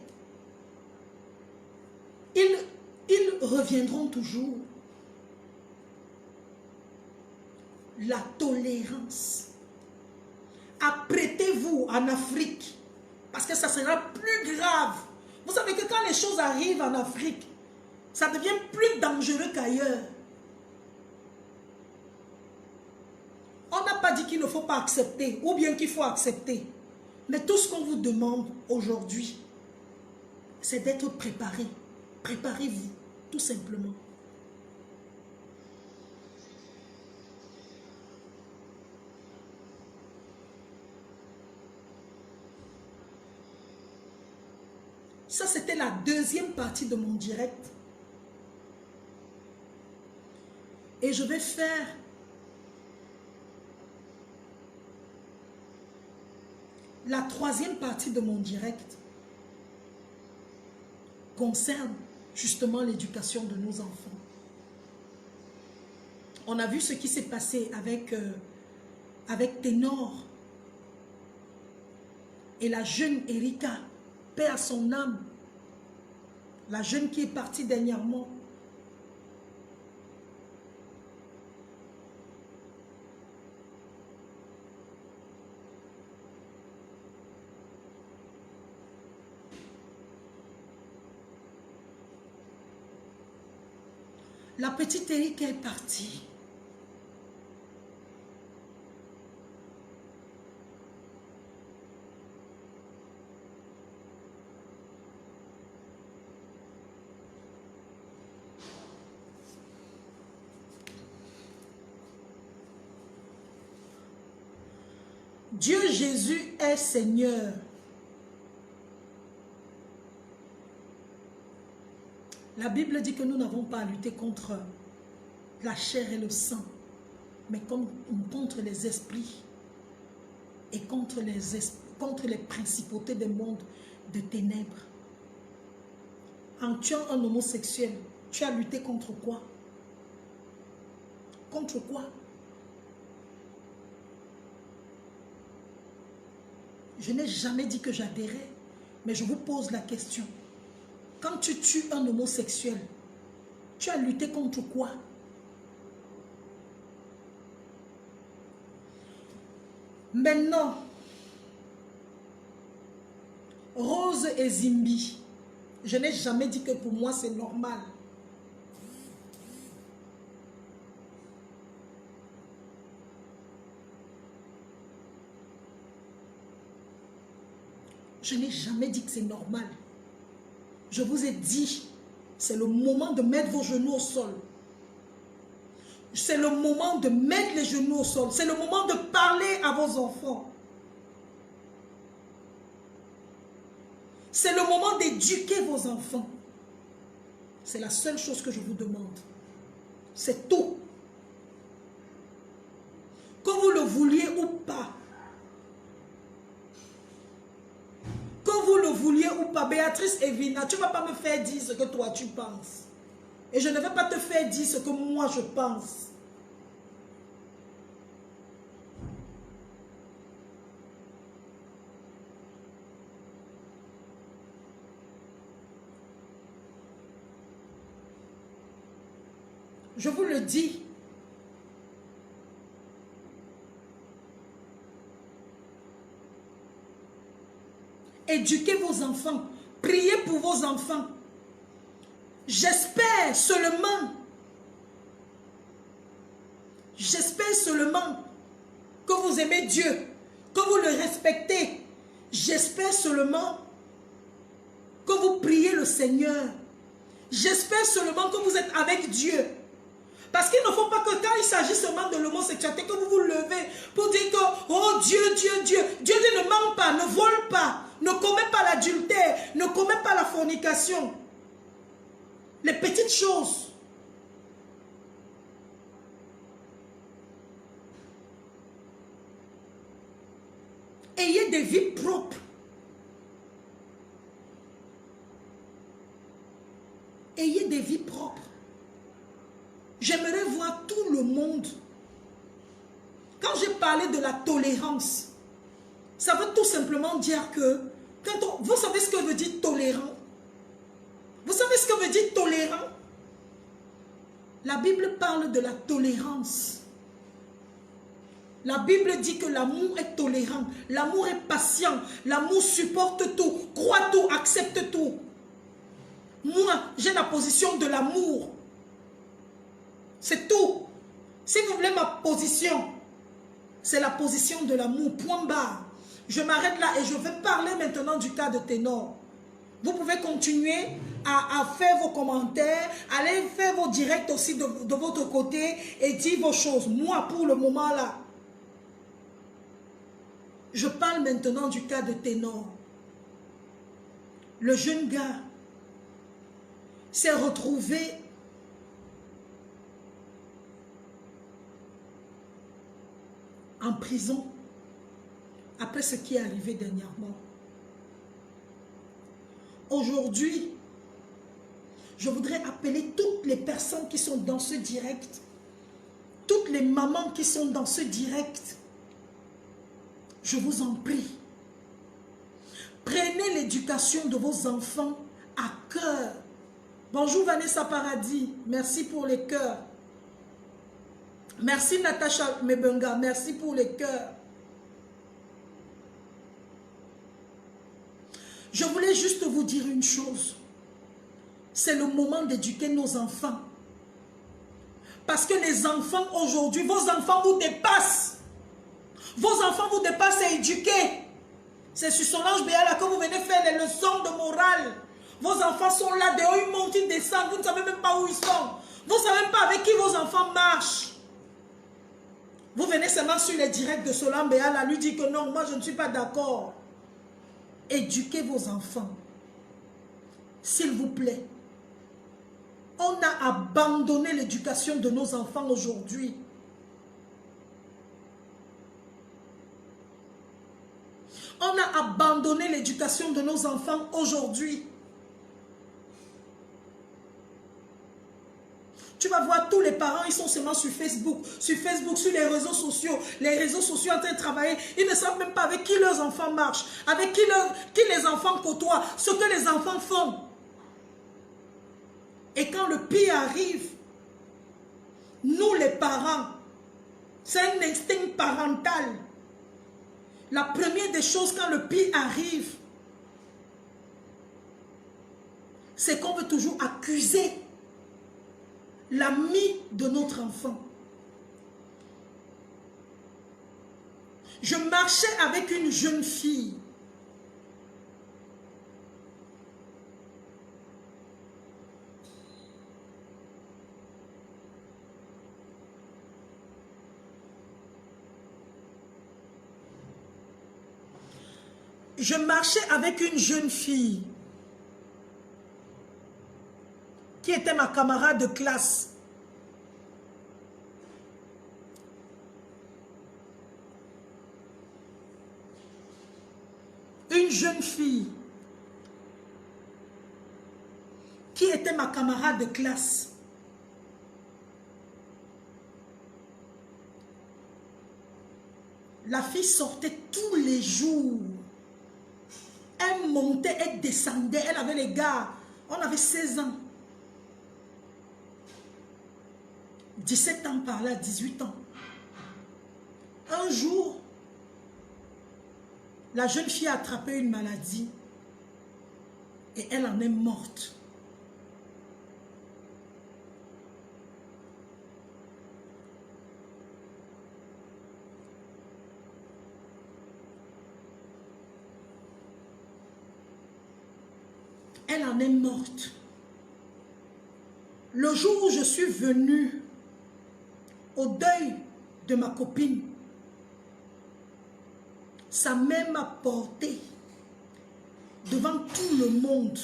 ils reviendront toujours. La tolérance. Apprêtez-vous en Afrique, parce que ça sera plus grave. Vous savez que quand les choses arrivent en Afrique, ça devient plus dangereux qu'ailleurs. On n'a pas dit qu'il ne faut pas accepter, ou bien qu'il faut accepter. Mais tout ce qu'on vous demande aujourd'hui, c'est d'être préparé. Préparez-vous, tout simplement. Ça, c'était la deuxième partie de mon direct. Et je vais faire la troisième partie de mon direct. Concerne justement l'éducation de nos enfants. On a vu ce qui s'est passé avec Ténor et la jeune Erika, paix à son âme, la jeune qui est partie dernièrement. La petite Erika est partie. Dieu Jésus est Seigneur. La Bible dit que nous n'avons pas à lutter contre la chair et le sang, mais contre les esprits et contre les principautés des mondes de ténèbres. En tuant un homosexuel, tu as lutté contre quoi? Contre quoi? Je n'ai jamais dit que j'adhérais, mais je vous pose la question. Quand tu tues un homosexuel, tu as lutté contre quoi? Maintenant, Rose et Zimbi, je n'ai jamais dit que pour moi c'est normal. Je n'ai jamais dit que c'est normal. Je vous ai dit, c'est le moment de mettre vos genoux au sol. C'est le moment de mettre les genoux au sol. C'est le moment de parler à vos enfants. C'est le moment d'éduquer vos enfants. C'est la seule chose que je vous demande. C'est tout. Que vous le vouliez ou pas. Que vous le vouliez ou pas. Béatrice Evina, tu ne vas pas me faire dire ce que toi tu penses. Et je ne vais pas te faire dire ce que moi je pense. Je vous le dis. Éduquez vos enfants. Priez pour vos enfants. J'espère seulement que vous aimez Dieu, que vous le respectez. J'espère seulement que vous priez le Seigneur. J'espère seulement que vous êtes avec Dieu. Parce qu'il ne faut pas que quand il s'agit seulement de l'homosexualité, que vous vous levez pour dire que, oh Dieu, Dieu, Dieu. Dieu ne ment pas, ne vole pas, ne commet pas l'adultère, ne commet pas la fornication. Les petites choses. Ayez des vies propres. Ayez des vies propres. J'aimerais voir tout le monde. Quand j'ai parlé de la tolérance, ça veut tout simplement dire que, vous savez ce que veut dire tolérant? Vous savez ce que veut dire tolérant? La Bible parle de la tolérance. La Bible dit que l'amour est tolérant, l'amour est patient, l'amour supporte tout, croit tout, accepte tout. Moi, j'ai la position de l'amour. C'est tout. Si vous voulez ma position, c'est la position de l'amour, point barre. Je m'arrête là et je vais parler maintenant du cas de Ténor. Vous pouvez continuer à faire vos commentaires, aller faire vos directs aussi de votre côté et dire vos choses. Moi, pour le moment là, je parle maintenant du cas de Ténor. Le jeune gars s'est retrouvé en prison après ce qui est arrivé dernièrement. Aujourd'hui, je voudrais appeler toutes les personnes qui sont dans ce direct, toutes les mamans qui sont dans ce direct. Je vous en prie, prenez l'éducation de vos enfants à cœur. Bonjour Vanessa Paradis, merci pour les cœurs. Merci Natacha Mebenga, merci pour les cœurs. Je voulais juste vous dire une chose. C'est le moment d'éduquer nos enfants. Parce que les enfants aujourd'hui, vos enfants vous dépassent. Vos enfants vous dépassent à éduquer. C'est sur Solange Béala que vous venez faire les leçons de morale. Vos enfants sont là, dehors, ils montent, ils descendent. Vous ne savez même pas où ils sont. Vous ne savez même pas avec qui vos enfants marchent. Vous venez seulement sur les directs de Solange Béala, lui dire que non, moi je ne suis pas d'accord. Éduquez vos enfants. S'il vous plaît. On a abandonné l'éducation de nos enfants aujourd'hui. On a abandonné l'éducation de nos enfants aujourd'hui. Tu vas voir tous les parents, ils sont seulement sur Facebook, sur les réseaux sociaux en train de travailler. Ils ne savent même pas avec qui leurs enfants marchent, avec qui les enfants côtoient, ce que les enfants font. Et quand le pire arrive, nous les parents, c'est un instinct parental. La première des choses quand le pire arrive, c'est qu'on veut toujours accuser l'ami de notre enfant. Je marchais avec une jeune fille. Je marchais avec une jeune fille qui était ma camarade de classe. Une jeune fille qui était ma camarade de classe. La fille sortait tous les jours. Elle montait, elle descendait, elle avait les gars. On avait 16 ans. 17 ans par là, 18 ans. Un jour, la jeune fille a attrapé une maladie et elle en est morte. Elle en est morte. Le jour où je suis venue au deuil de ma copine, sa mère m'a porté devant tout le monde.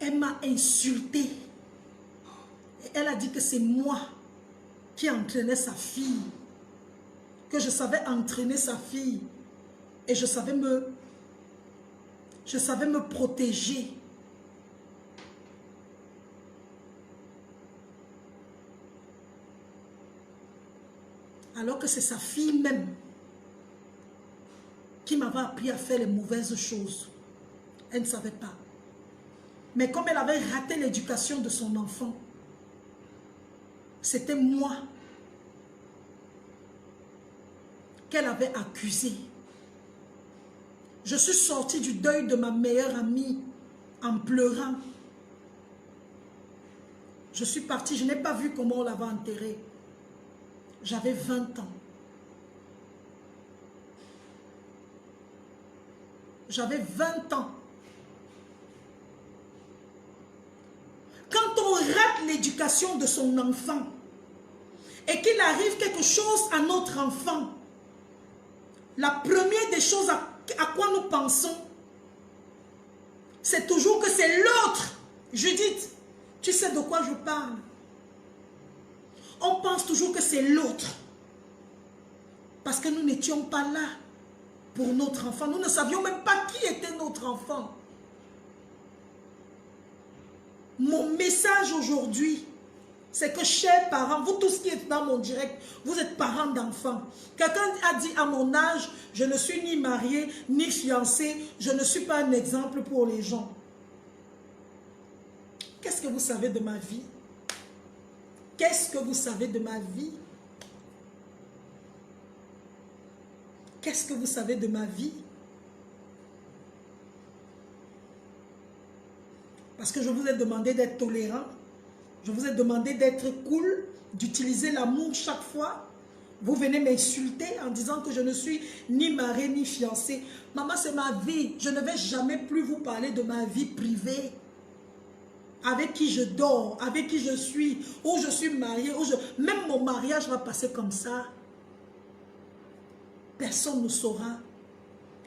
Elle m'a insulté. Elle a dit que c'est moi qui entraînais sa fille, que je savais entraîner sa fille et je savais me protéger. Alors que c'est sa fille même qui m'avait appris à faire les mauvaises choses. Elle ne savait pas. Mais comme elle avait raté l'éducation de son enfant, c'était moi qu'elle avait accusé. Je suis sortie du deuil de ma meilleure amie en pleurant. Je suis partie, je n'ai pas vu comment on l'avait enterrée. J'avais 20 ans. J'avais 20 ans. Quand on rate l'éducation de son enfant et qu'il arrive quelque chose à notre enfant, la première des choses à quoi nous pensons, c'est toujours que c'est l'autre. Judith, tu sais de quoi je parle. On pense toujours que c'est l'autre. Parce que nous n'étions pas là pour notre enfant. Nous ne savions même pas qui était notre enfant. Mon message aujourd'hui, c'est que chers parents, vous tous qui êtes dans mon direct, vous êtes parents d'enfants. Quelqu'un a dit à mon âge, je ne suis ni mariée, ni fiancée, je ne suis pas un exemple pour les gens. Qu'est-ce que vous savez de ma vie? Qu'est-ce que vous savez de ma vie? Qu'est-ce que vous savez de ma vie? Parce que je vous ai demandé d'être tolérant. Je vous ai demandé d'être cool, d'utiliser l'amour chaque fois. Vous venez m'insulter en disant que je ne suis ni mariée ni fiancée. Maman, c'est ma vie. Je ne vais jamais plus vous parler de ma vie privée. Avec qui je dors, avec qui je suis, où je suis mariée, même mon mariage va passer comme ça. Personne ne saura.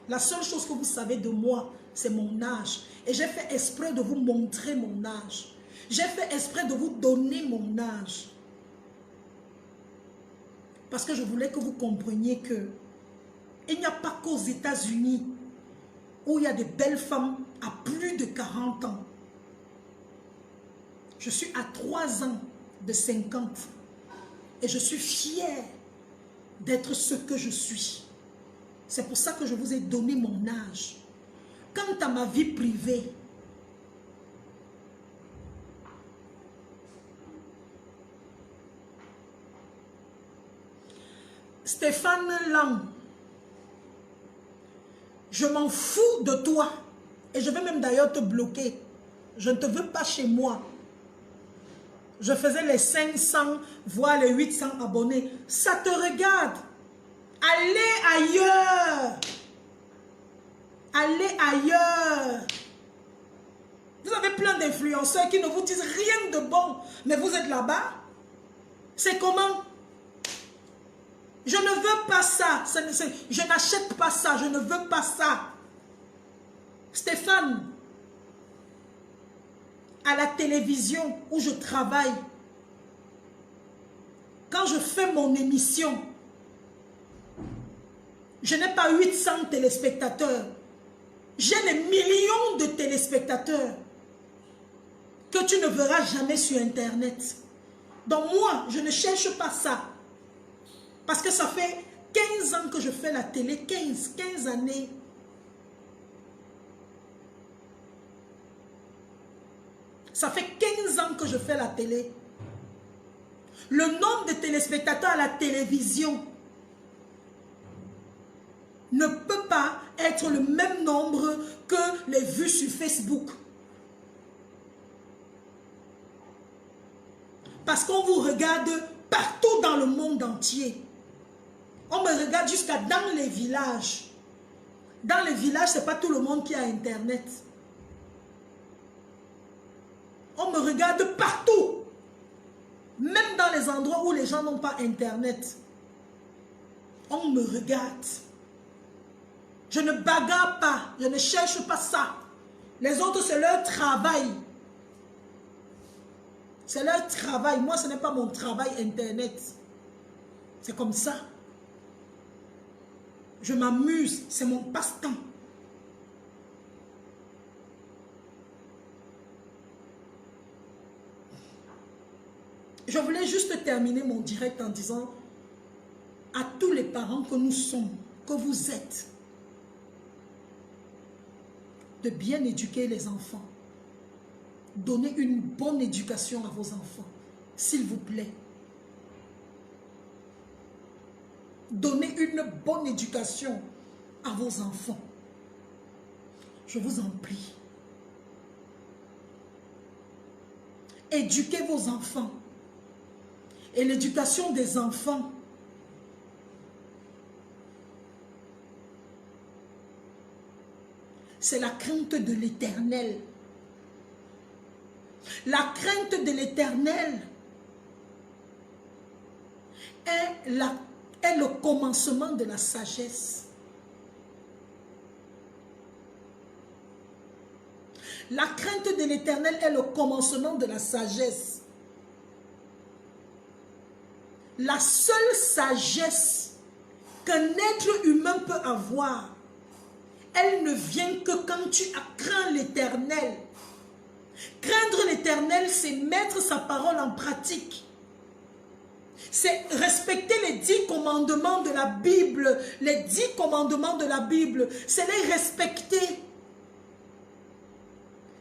La seule chose que vous savez de moi, c'est mon âge. Et j'ai fait exprès de vous montrer mon âge. J'ai fait exprès de vous donner mon âge. Parce que je voulais que vous compreniez que il n'y a pas qu'aux États-Unis où il y a des belles femmes à plus de 40 ans. Je suis à 3 ans de 50 et je suis fière d'être ce que je suis. C'est pour ça que je vous ai donné mon âge. Quant à ma vie privée, Stéphane Lang, je m'en fous de toi et je vais même d'ailleurs te bloquer. Je ne te veux pas chez moi. Je faisais les 500, voire les 800 abonnés. Ça te regarde. Allez ailleurs. Allez ailleurs. Vous avez plein d'influenceurs qui ne vous disent rien de bon, mais vous êtes là-bas. C'est comment? Je ne veux pas ça. Je n'achète pas ça. Je ne veux pas ça. Stéphane, à la télévision où je travaille, quand je fais mon émission, je n'ai pas 800 téléspectateurs. J'ai des millions de téléspectateurs que tu ne verras jamais sur Internet. Donc moi, je ne cherche pas ça. Parce que ça fait 15 ans que je fais la télé, 15 années. Ça fait 15 ans que je fais la télé. Le nombre de téléspectateurs à la télévision ne peut pas être le même nombre que les vues sur Facebook. Parce qu'on vous regarde partout dans le monde entier. On me regarde jusqu'à dans les villages. Dans les villages, ce n'est pas tout le monde qui a Internet. On me regarde partout. Même dans les endroits où les gens n'ont pas Internet. On me regarde. Je ne bagarre pas. Je ne cherche pas ça. Les autres, c'est leur travail. C'est leur travail. Moi, ce n'est pas mon travail Internet. C'est comme ça. Je m'amuse. C'est mon passe-temps. Je voulais juste terminer mon direct en disant à tous les parents que nous sommes, que vous êtes, de bien éduquer les enfants. Donnez une bonne éducation à vos enfants, s'il vous plaît. Donnez une bonne éducation à vos enfants. Je vous en prie. Éduquez vos enfants. Et l'éducation des enfants, c'est la crainte de l'Éternel. La crainte de l'Éternel est le commencement de la sagesse. La crainte de l'Éternel est le commencement de la sagesse. La seule sagesse qu'un être humain peut avoir, elle ne vient que quand tu crains l'Éternel. Craindre l'Éternel, c'est mettre sa parole en pratique. C'est respecter les 10 commandements de la Bible. Les 10 commandements de la Bible, c'est les respecter.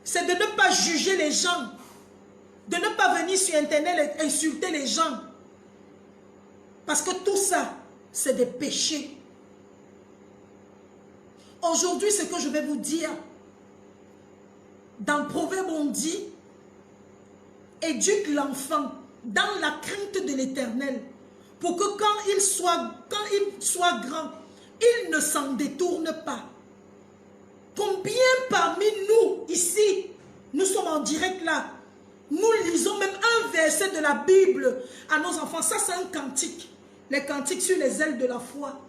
C'est de ne pas juger les gens. De ne pas venir sur Internet et insulter les gens. Parce que tout ça, c'est des péchés. Aujourd'hui, ce que je vais vous dire, dans le Proverbe, on dit, éduque l'enfant dans la crainte de l'Éternel, pour que quand il soit grand, il ne s'en détourne pas. Combien parmi nous, ici, nous sommes en direct là, nous lisons même un verset de la Bible à nos enfants. Ça, c'est un cantique. Les cantiques sur les ailes de la foi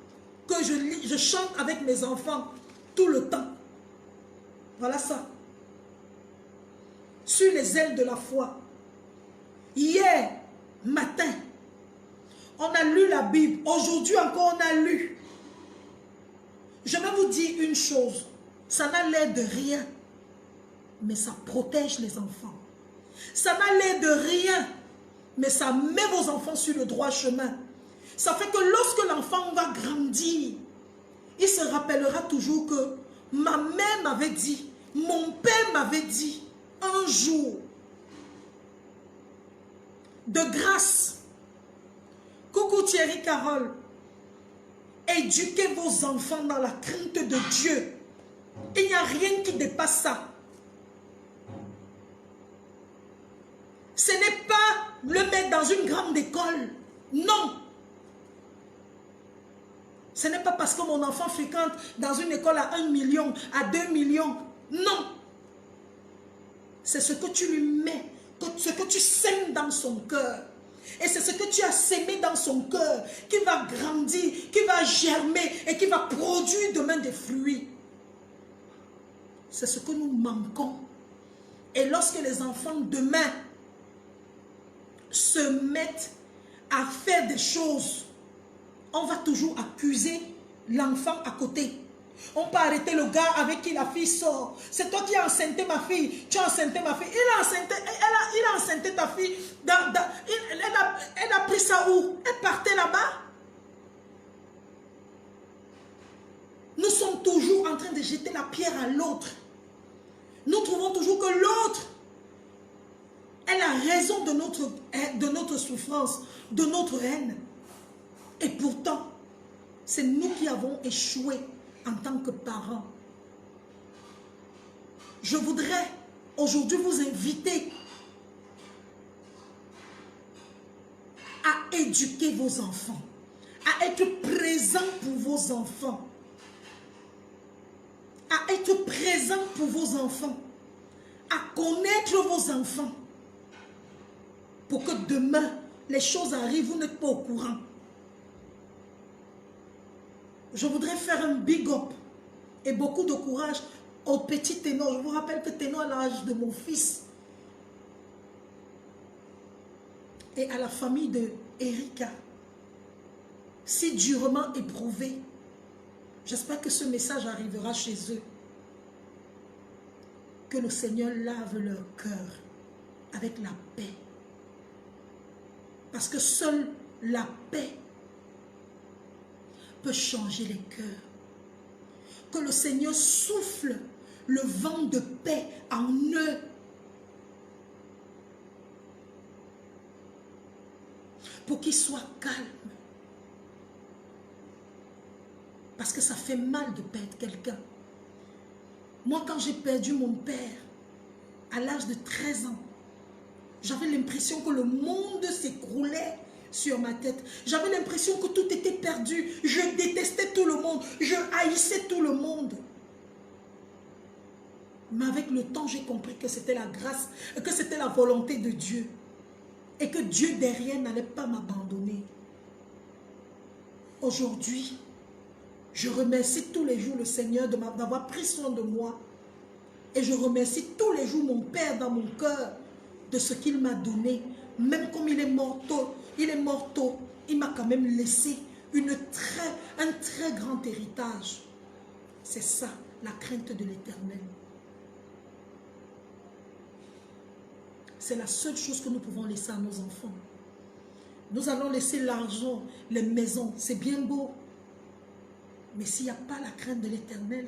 que je chante avec mes enfants tout le temps. Voilà ça. Sur les ailes de la foi. Hier matin, On a lu la Bible. Aujourd'hui encore, on a lu. Je vais vous dire une chose. Ça n'a l'air de rien. Mais ça protège les enfants. Ça n'a l'air de rien. Mais ça met vos enfants sur le droit chemin. Ça fait que lorsque l'enfant va grandir, il se rappellera toujours que ma mère m'avait dit, mon père m'avait dit, un jour, de grâce, coucou Thierry Carole, éduquez vos enfants dans la crainte de Dieu. Il n'y a rien qui dépasse ça. Ce n'est pas le mettre dans une grande école. Non. Ce n'est pas parce que mon enfant fréquente dans une école à 1 million, à 2 millions. Non. C'est ce que tu lui mets, ce que tu sèmes dans son cœur. Et c'est ce que tu as sémé dans son cœur qui va grandir, qui va germer et qui va produire demain des fruits. C'est ce que nous manquons. Et lorsque les enfants demain se mettent à faire des choses, on va toujours accuser l'enfant à côté. On peut arrêter le gars avec qui la fille sort. C'est toi qui as enceinté ma fille. Tu as enceinté ma fille. Il a enceinté ta fille. Elle a pris ça où? Elle partait là-bas. Nous sommes toujours en train de jeter la pierre à l'autre. Nous trouvons toujours que l'autre est la raison de notre souffrance, de notre haine. Et pourtant, c'est nous qui avons échoué en tant que parents. Je voudrais aujourd'hui vous inviter à éduquer vos enfants, à être présent pour vos enfants, à être présent pour vos enfants, à connaître vos enfants, pour que demain, les choses arrivent, vous n'êtes pas au courant. Je voudrais faire un big up et beaucoup de courage au petit Ténor. Je vous rappelle que Ténor a l'âge de mon fils. Et à la famille de Erika, si durement éprouvée, j'espère que ce message arrivera chez eux. Que le Seigneur lave leur cœur avec la paix. Parce que seule la paix peut changer les cœurs. Que le Seigneur souffle le vent de paix en eux. Pour qu'ils soient calmes. Parce que ça fait mal de perdre quelqu'un. Moi, quand j'ai perdu mon père, à l'âge de 13 ans, j'avais l'impression que le monde s'écroulait sur ma tête. J'avais l'impression que tout était perdu. Je détestais tout le monde. Je haïssais tout le monde. Mais avec le temps, j'ai compris que c'était la grâce, que c'était la volonté de Dieu. Et que Dieu derrière n'allait pas m'abandonner. Aujourd'hui, je remercie tous les jours le Seigneur d'avoir pris soin de moi. Et je remercie tous les jours mon Père dans mon cœur de ce qu'il m'a donné. Même comme il est mort tôt, il m'a quand même laissé un très grand héritage. C'est ça, la crainte de l'Éternel. C'est la seule chose que nous pouvons laisser à nos enfants. Nous allons laisser l'argent, les maisons, c'est bien beau. Mais s'il n'y a pas la crainte de l'Éternel,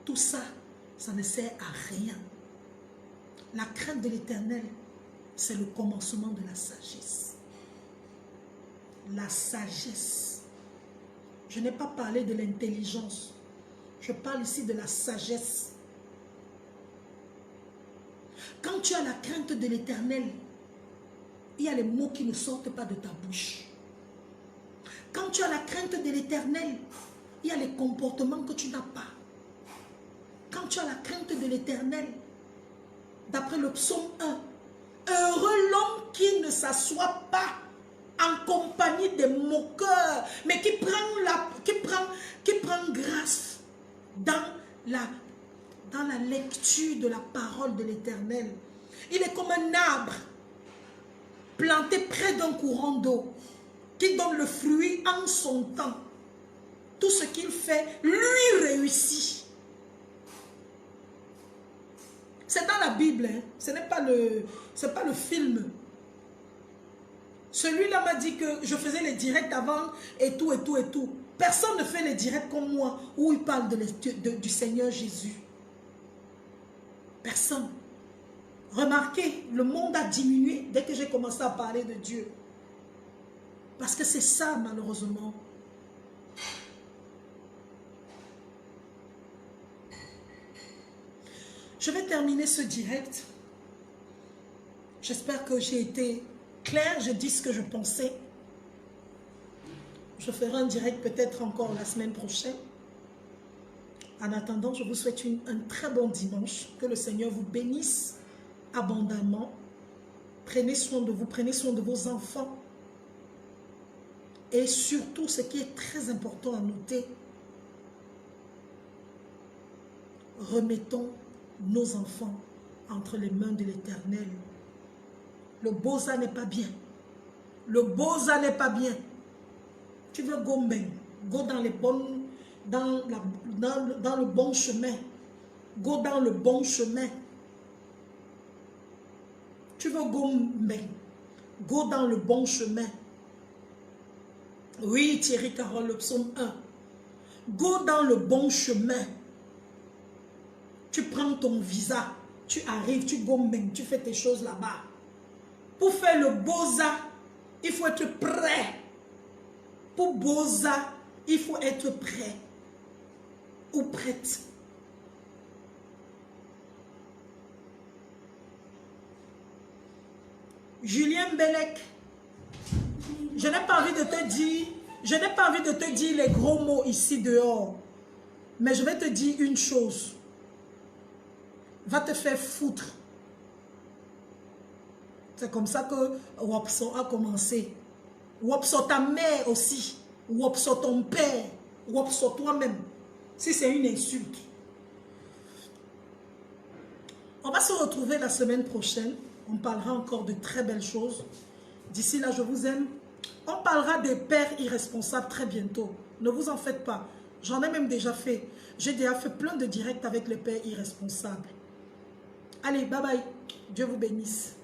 tout ça, ça ne sert à rien. La crainte de l'Éternel, c'est le commencement de la sagesse. La sagesse. Je n'ai pas parlé de l'intelligence. Je parle ici de la sagesse. Quand tu as la crainte de l'Éternel, il y a les mots qui ne sortent pas de ta bouche. Quand tu as la crainte de l'Éternel, il y a les comportements que tu n'as pas. Quand tu as la crainte de l'Éternel, d'après le psaume 1, heureux l'homme qui ne s'assoit pas en compagnie des moqueurs, mais qui prend grâce dans la lecture de la parole de l'Éternel. Il est comme un arbre planté près d'un courant d'eau. qui donne le fruit en son temps. Tout ce qu'il fait, lui réussit. C'est dans la Bible, hein? Ce n'est pas le film. Celui-là m'a dit que je faisais les directs avant et tout, et tout, et tout. Personne ne fait les directs comme moi où il parle du Seigneur Jésus. Personne. Remarquez, le monde a diminué dès que j'ai commencé à parler de Dieu. Parce que c'est ça, malheureusement. Je vais terminer ce direct. J'espère que j'ai été claire, j'ai dit ce que je pensais. Je ferai un direct peut-être encore la semaine prochaine. En attendant, je vous souhaite un très bon dimanche. Que le Seigneur vous bénisse abondamment. Prenez soin de vous, prenez soin de vos enfants. Et surtout, ce qui est très important à noter, remettons nos enfants entre les mains de l'Éternel. Le Boza n'est pas bien. Le Boza n'est pas bien. Tu veux go dans les bonnes, dans le bon chemin. Go dans le bon chemin. Tu veux go dans le bon chemin. Oui, Thierry Carole, le psaume 1. Go dans le bon chemin. Tu prends ton visa, tu arrives, tu gommes, tu fais tes choses là-bas. Pour faire le Boza, il faut être prêt. Pour Boza, il faut être prêt ou prête. Julien Bellec, je n'ai pas envie de te dire, les gros mots ici dehors, mais je vais te dire une chose. Va te faire foutre. C'est comme ça que Wapso a commencé. Wapso ta mère aussi. Wapso ton père. Wapso toi-même. Si c'est une insulte. On va se retrouver la semaine prochaine. On parlera encore de très belles choses. D'ici là, je vous aime. On parlera des pères irresponsables très bientôt. Ne vous en faites pas. J'en ai même déjà fait. J'ai déjà fait plein de directs avec les pères irresponsables. Allez, bye bye. Dieu vous bénisse.